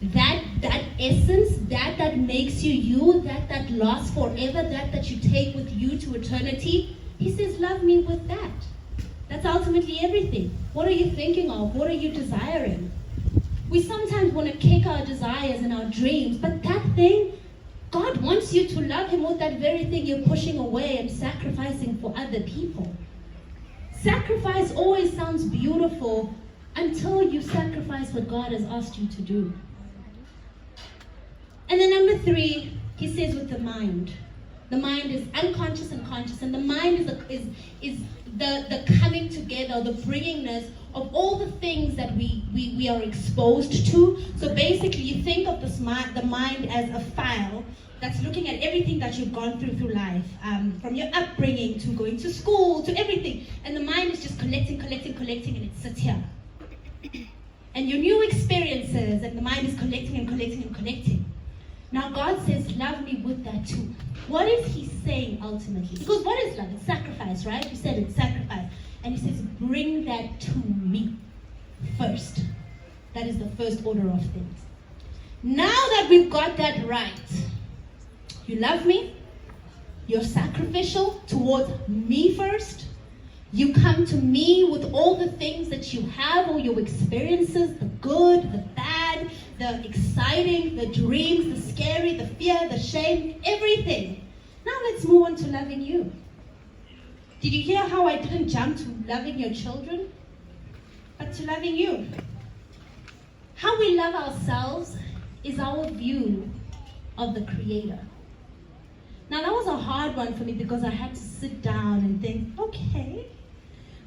That essence, that makes you you, that lasts forever, that you take with you to eternity, he says, love me with that. That's ultimately everything. What are you thinking of? What are you desiring? We sometimes want to kick our desires and our dreams, but that thing, God wants you to love him with that very thing you're pushing away and sacrificing for other people. Sacrifice always sounds beautiful until you sacrifice what God has asked you to do. And then number 3, he says with the mind. The mind is unconscious and conscious, and the mind is the coming together, the bringingness of all the things that we are exposed to. So basically, you think of the mind as a file that's looking at everything that you've gone through life, from your upbringing to going to school to everything. And the mind is just collecting, and it sits here. And your new experiences, and the mind is collecting. Now God says, love me with that too. What is he saying ultimately? Because what is love? It's sacrifice, right? You said it's sacrifice. And he says, bring that to me first. That is the first order of things. Now that we've got that right, you love me, you're sacrificial towards me first, you come to me with all the things that you have, all your experiences, the good, the bad, the exciting, the dreams, the scary, the fear, the shame, everything. Now let's move on to loving you. Did you hear how I didn't jump to loving your children, but to loving you? How we love ourselves is our view of the Creator. Now that was a hard one for me because I had to sit down and think, okay,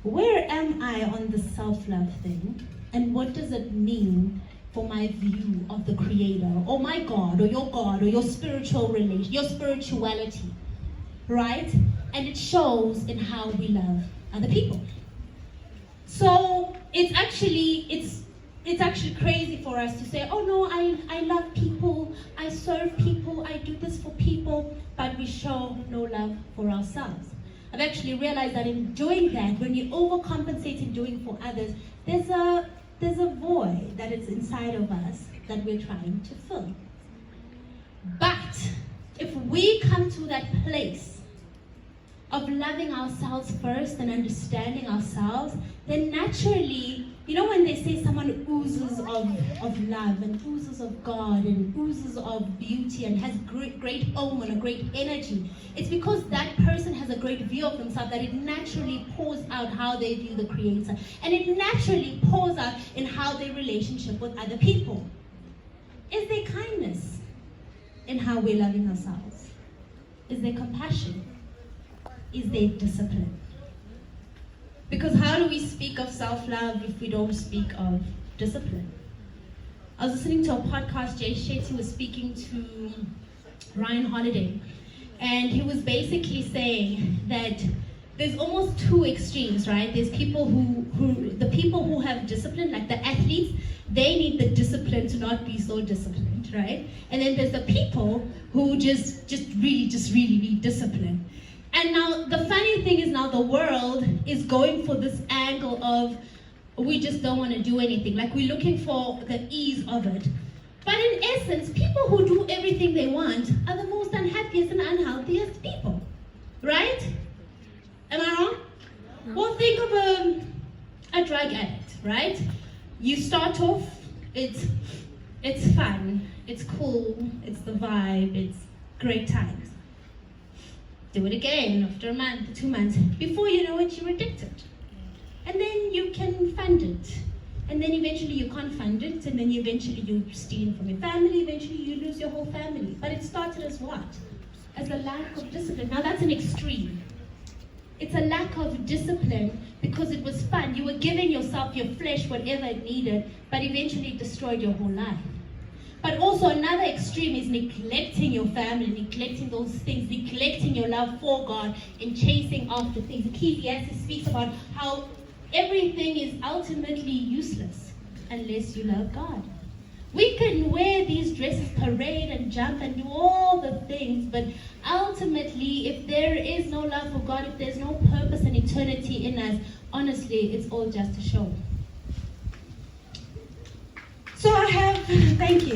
where am I on the self-love thing? And what does it mean for my view of the Creator, or my God, or your spiritual relation, your spirituality, right? And it shows in how we love other people. So it's actually crazy for us to say, oh no, I love people, I serve people, I do this for people, but we show no love for ourselves. I've actually realized that in doing that, when you overcompensate in doing for others, there's a void that is inside of us that we're trying to fill. But if we come to that place of loving ourselves first and understanding ourselves, then naturally, you know when they say someone oozes of love and oozes of God and oozes of beauty and has great omen, a great energy, it's because that person has a great view of themselves that it naturally pours out how they view the Creator. And it naturally pours out in how they relationship with other people. Is there kindness in how we're loving ourselves? Is there compassion? Is there discipline? Because how do we speak of self-love if we don't speak of discipline? I was listening to a podcast, Jay Shetty was speaking to Ryan Holiday, and he was basically saying that there's almost two extremes, right? There's people the people who have discipline, like the athletes, they need the discipline to not be so disciplined, right? And then there's the people who just really need discipline. And now the funny thing is now the world is going for this angle of we just don't want to do anything. Like we're looking for the ease of it. But in essence, people who do everything they want are the most unhappiest and unhealthiest people. Right? Am I wrong? Well, think of a drug addict, right? You start off, it's fun, it's cool, it's the vibe, it's great times. Do it again after a month, 2 months. Before you know it, you're addicted. And then you can fund it. And then eventually you can't fund it, and then eventually you're stealing from your family, eventually you lose your whole family. But it started as what? As a lack of discipline. Now that's an extreme. It's a lack of discipline because it was fun. You were giving yourself, your flesh, whatever it needed, but eventually it destroyed your whole life. But also another extreme is neglecting your family, neglecting those things, neglecting your love for God and chasing after things. Ecclesiastes speaks about how everything is ultimately useless unless you love God. We can wear these dresses, parade and jump and do all the things, but ultimately, if there is no love for God, if there's no purpose and eternity in us, honestly, it's all just a show. So thank you.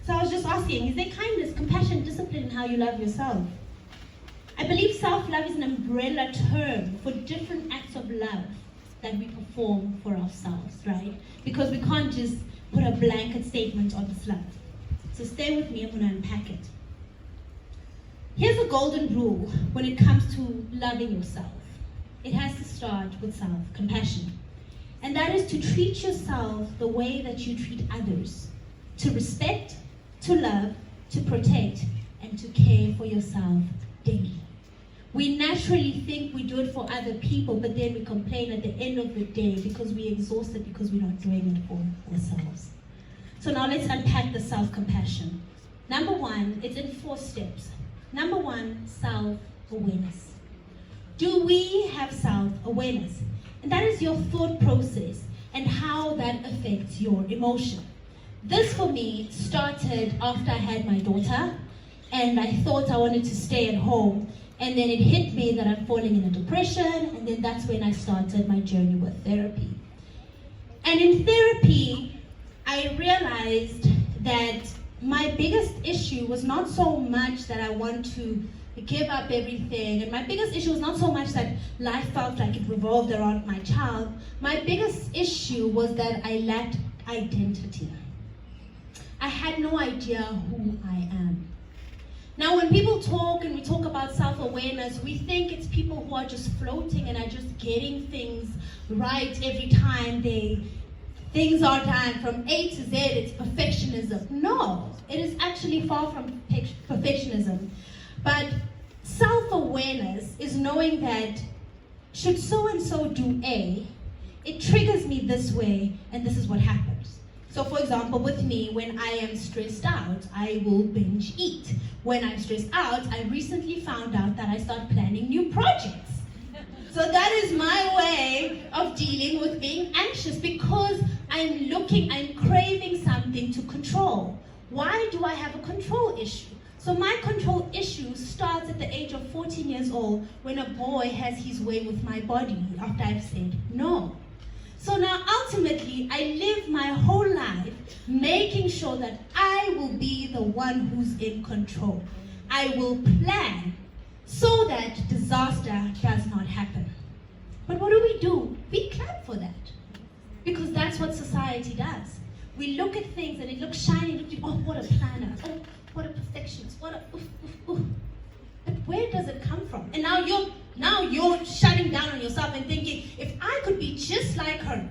So I was just asking, is there kindness, compassion, discipline in how you love yourself? I believe self-love is an umbrella term for different acts of love that we perform for ourselves, right? Because we can't just put a blanket statement on this love. So stay with me, I'm going to unpack it. Here's a golden rule when it comes to loving yourself. It has to start with self-compassion. And that is to treat yourself the way that you treat others. To respect, to love, to protect, and to care for yourself daily. We naturally think we do it for other people, but then we complain at the end of the day because we're exhausted because we're not doing it for ourselves. So now let's unpack the self-compassion. Number one, it's in 4 steps. Number one, self-awareness. Do we have self-awareness? And that is your thought process and how that affects your emotion. This for me started after I had my daughter and I thought I wanted to stay at home. And then it hit me that I'm falling in a depression, and then that's when I started my journey with therapy. And in therapy, I realized that my biggest issue was not so much that I want to give up everything, and my biggest issue was not so much that life felt like it revolved around my child. My biggest issue was that I lacked identity. I had no idea who I am. Now, when people talk and we talk about self-awareness, we think it's people who are just floating and are just getting things right every time things are done from A to Z. It's perfectionism. No, it is actually far from perfectionism. But self-awareness is knowing that should so-and-so do A, it triggers me this way, and this is what happens. So for example, with me, when I am stressed out, I will binge eat. When I'm stressed out, I recently found out that I start planning new projects. So that is my way of dealing with being anxious because I'm craving something to control. Why do I have a control issue? So my control issue starts at the age of 14 years old when a boy has his way with my body after I've said no. So now ultimately I live my whole life making sure that I will be the one who's in control. I will plan so that disaster does not happen. But what do? We clap for that. Because that's what society does. We look at things and it looks shiny, oh, what a planner, oh, what a perfectionist, what a oof, oof, oof. But where does it come from? And now you're shutting down on yourself and thinking, if I could be just like her,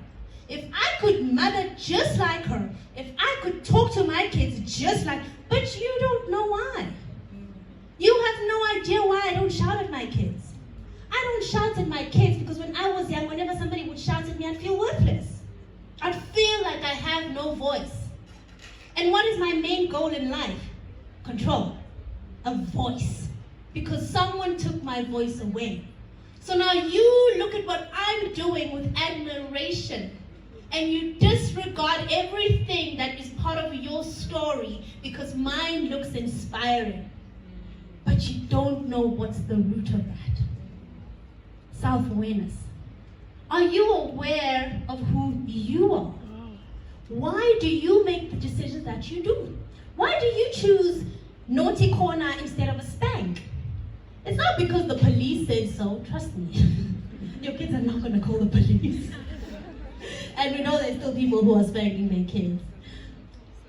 if I could mother just like her, if I could talk to my kids just like, but you don't know why. You have no idea why I don't shout at my kids. I don't shout at my kids because when I was young, whenever somebody would shout at me, I'd feel worthless. I'd feel like I have no voice. And what is my main goal in life? Control. A voice. Because someone took my voice away. So now you look at what I'm doing with admiration and you disregard everything that is part of your story because mine looks inspiring. But you don't know what's the root of that. Self-awareness. Are you aware of who you are? Why do you make the decisions that you do? Why do you choose naughty corner instead of a spank? It's not because the police said so, trust me. Your kids are not going to call the police. And we know there's still people who are spanking their kids.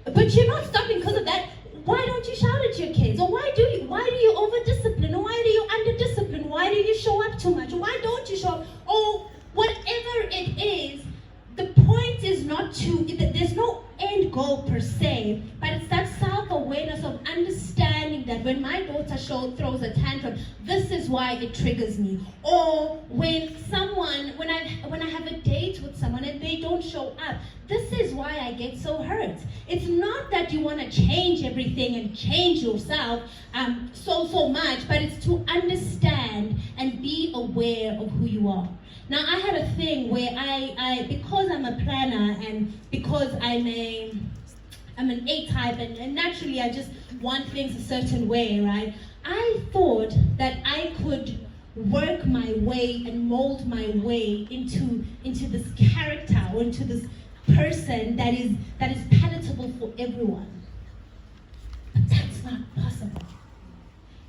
But you're not stopping because of that. Why don't you shout at your kids? Or why do you over-discipline? Or why do you under-discipline? Why do you show up too much? Or why don't you show up? Or whatever it is, the point is not to, there's no end goal per se, but it's that self-awareness of understanding that when my daughter throws a tantrum, this is why it triggers me. Or when I have a date with someone and they don't show up, this is why I get so hurt. It's not that you want to change everything and change yourself so much, but it's to understand and be aware of who you are. Now, I had a thing where I because I'm a planner and because I'm an A-type and naturally I just want things a certain way, right? I thought that I could work my way and mold my way into this character or into this person that is palatable for everyone. But that's not possible.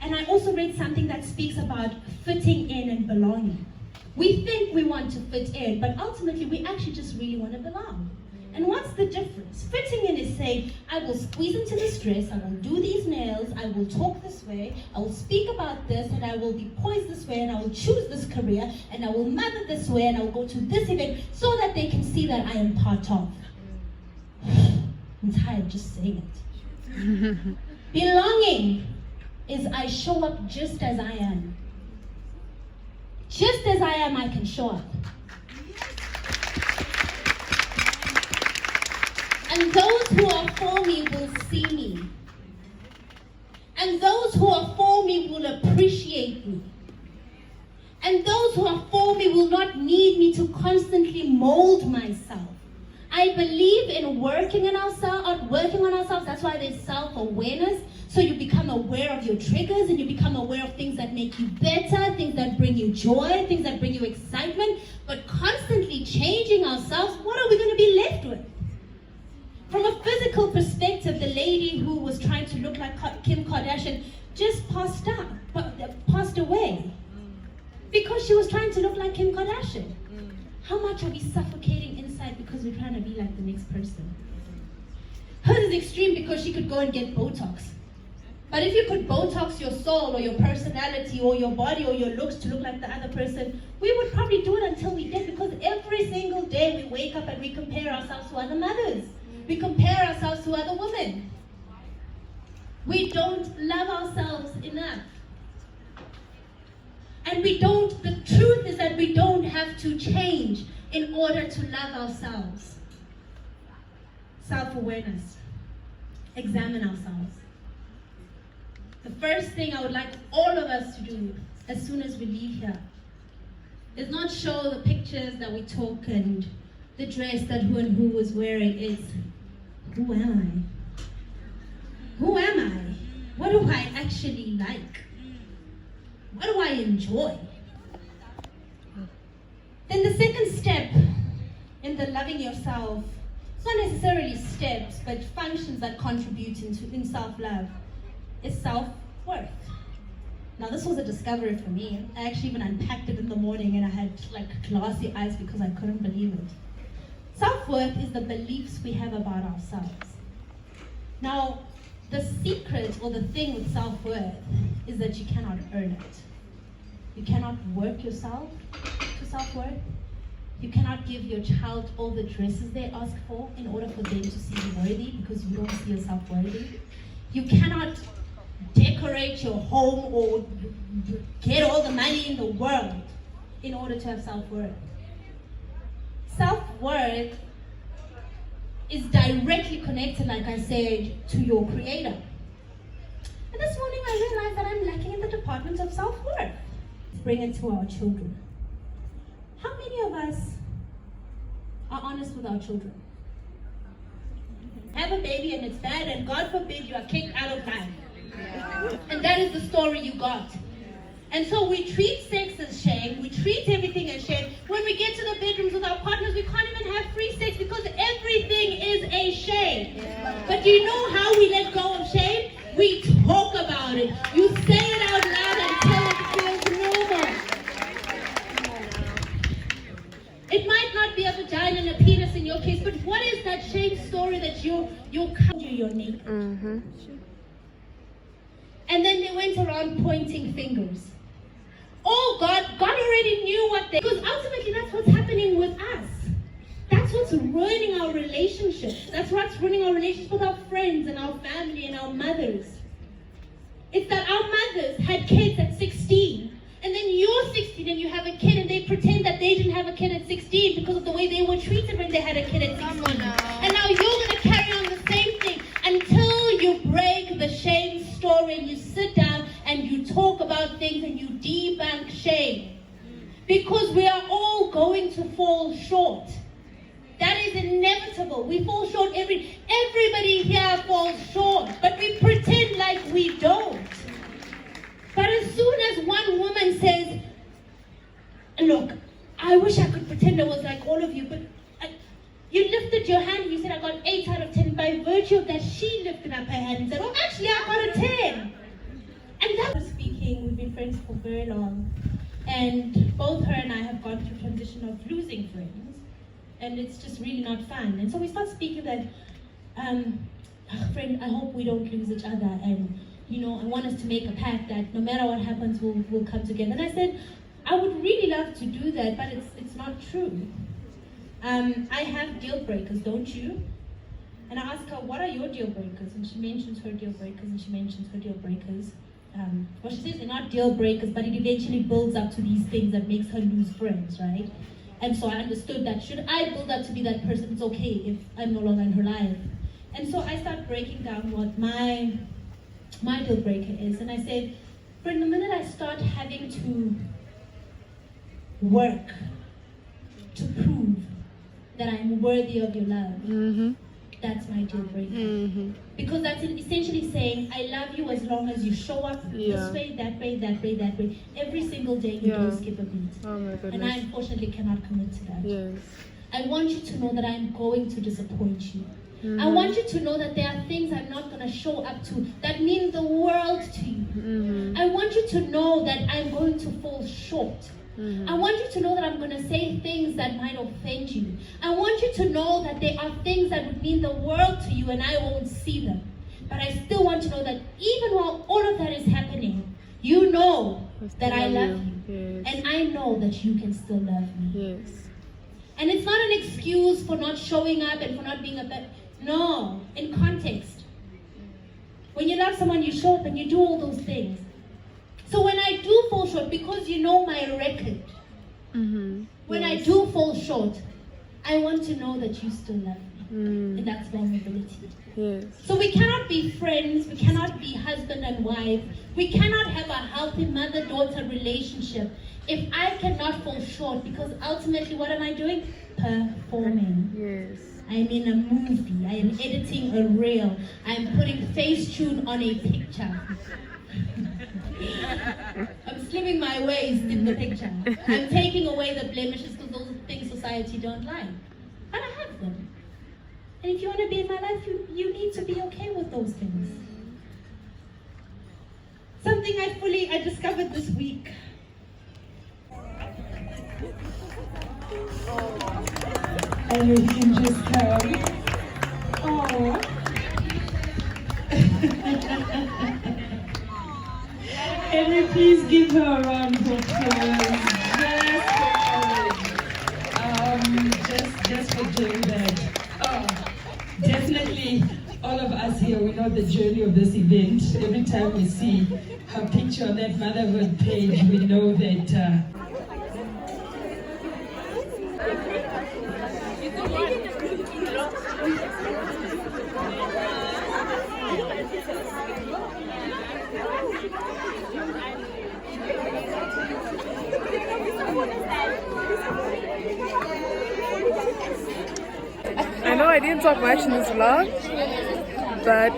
And I also read something that speaks about fitting in and belonging. We think we want to fit in, but ultimately we actually just really want to belong. And what's the difference? Fitting in is saying, I will squeeze into this dress, I will do these nails, I will talk this way, I will speak about this, and I will be poised this way, and I will choose this career, and I will mother this way, and I will go to this event, so that they can see that I am part of. I'm tired of just saying it. Belonging is I show up just as I am. Just as I am, I can show up. And those who are for me will see me. And those who are for me will appreciate me. And those who are for me will not need me to constantly mold myself. I believe in working on ourselves. That's why there's self-awareness. So you become aware of your triggers and you become aware of things that make you better, things that bring you joy, things that bring you excitement. But constantly changing ourselves, what are we going to be left with? From a physical perspective, the lady who was trying to look like Kim Kardashian just passed away because she was trying to look like Kim Kardashian. How much are we suffocating inside because we're trying to be like the next person? Hers is extreme because she could go and get Botox. But if you could Botox your soul or your personality or your body or your looks to look like the other person, we would probably do it until we did, because every single day we wake up and we compare ourselves to other mothers. We compare ourselves to other women. We don't love ourselves enough. And the truth is that we don't have to change in order to love ourselves. Self-awareness. Examine ourselves. The first thing I would like all of us to do as soon as we leave here is not show the pictures that we took and the dress that who and who was wearing. It's, who am I? Who am I? What do I actually like? What do I enjoy? Then the second step in the loving yourself, it's not necessarily steps, but functions that contribute in self-love, is self-worth. Now this was a discovery for me. I actually even unpacked it in the morning and I had like glassy eyes because I couldn't believe it. Self-worth is the beliefs we have about ourselves. Now, the secret or the thing with self-worth is that you cannot earn it. You cannot work yourself to self-worth. You cannot give your child all the dresses they ask for in order for them to see you worthy because you don't see yourself worthy. You cannot decorate your home or get all the money in the world in order to have self-worth. Self-worth is directly connected, like I said, to your creator. And this morning I realized that I'm lacking in the department of self-worth. Let's bring it to our children. How many of us are honest with our children? Have a baby and it's bad and God forbid you are kicked out of life. And that is the story you got. And so we treat sex as shame, we treat everything as shame. When we get to the bedrooms with our partners, we can't even have free sex because everything is a shame. But do you know how we let go of shame? We talk about it. You say it out loud until it feels normal. It might not be a vagina and a penis in your case, but what is that shame story that you're naked? Mm-hmm. And then they went around pointing fingers. Oh, God already knew what they... Because ultimately that's what's happening with us. That's what's ruining our relationships. That's what's ruining our relationships with our friends and our family and our mothers. It's that our mothers had kids at 16. And then you're 16 and you have a kid and they pretend that they didn't have a kid at 16 because of the way they were treated when they had a kid at 16. And now you're going to carry on the same thing until you break the shame story and you sit down and you talk about things and you debunk shame. Because we are all going to fall short. That is inevitable. We fall short. Everybody here falls short. But we pretend like we don't. But as soon as one woman says, look, I wish I could pretend I was like all of you, but you lifted your hand and you said I got 8 out of 10 by virtue of that she lifted up her hand and said, oh, actually I got a 10. And that was speaking, we've been friends for very long. And both her and I have gone through a transition of losing friends. And it's just really not fun. And so we start speaking that, friend, I hope we don't lose each other. And, you know, I want us to make a pact that no matter what happens, we'll come together. And I said, I would really love to do that, but it's not true. I have deal breakers, don't you? And I asked her, what are your deal breakers? And she mentions her deal breakers, and she mentions her deal breakers. Well, she says they're not deal breakers, but it eventually builds up to these things that makes her lose friends, right? And so I understood that should I build up to be that person, it's okay if I'm no longer in her life. And so I start breaking down what my deal breaker is. And I said, from the minute I start having to work to prove that I'm worthy of your love, that's my deal breaker. Because that's essentially saying, I love you as long as you show up this way, that way, that way, that way. Every single day you don't skip a beat. Oh my goodness. And I unfortunately cannot commit to that. Yes. I want you to know that I'm going to disappoint you. I want you to know that there are things I'm not going to show up to that mean the world to you. I want you to know that I'm going to fall short. I want you to know that I'm going to say things that might offend you. I want you to know that there are things that would mean the world to you and I won't see them. But I still want to know that even while all of that is happening, you know that I love you. And I know that you can still love me. And it's not an excuse for not showing up and for not being a better. No, in context. When you love someone, you show up and you do all those things. So when I do fall short, because you know my record, when I do fall short, I want to know that you still love me. And that's vulnerability. So we cannot be friends, we cannot be husband and wife, we cannot have a healthy mother-daughter relationship if I cannot fall short, because ultimately what am I doing? Performing. I'm in a movie. I am editing a reel. I'm putting Facetune on a picture. I'm slimming my waist in the picture. I'm taking away the blemishes because those are things society don't like. But I have them. And if you want to be in my life, you need to be okay with those things. Something I discovered this week. And you can just come. Oh. Can we please give her a round of applause? Just for doing that. Oh, definitely, all of us here, we know the journey of this event. Every time we see her picture on that Motherhood page, we know that I know I didn't talk much in this vlog, but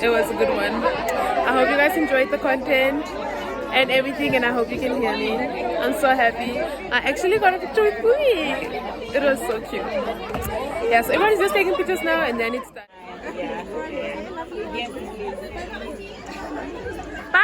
it was a good one. I hope you guys enjoyed the content and everything, and I hope you can hear me. I'm so happy. I actually got a picture with Mpoomy. It was so cute. Yeah, so everyone's just taking pictures now, and then it's done. Bye.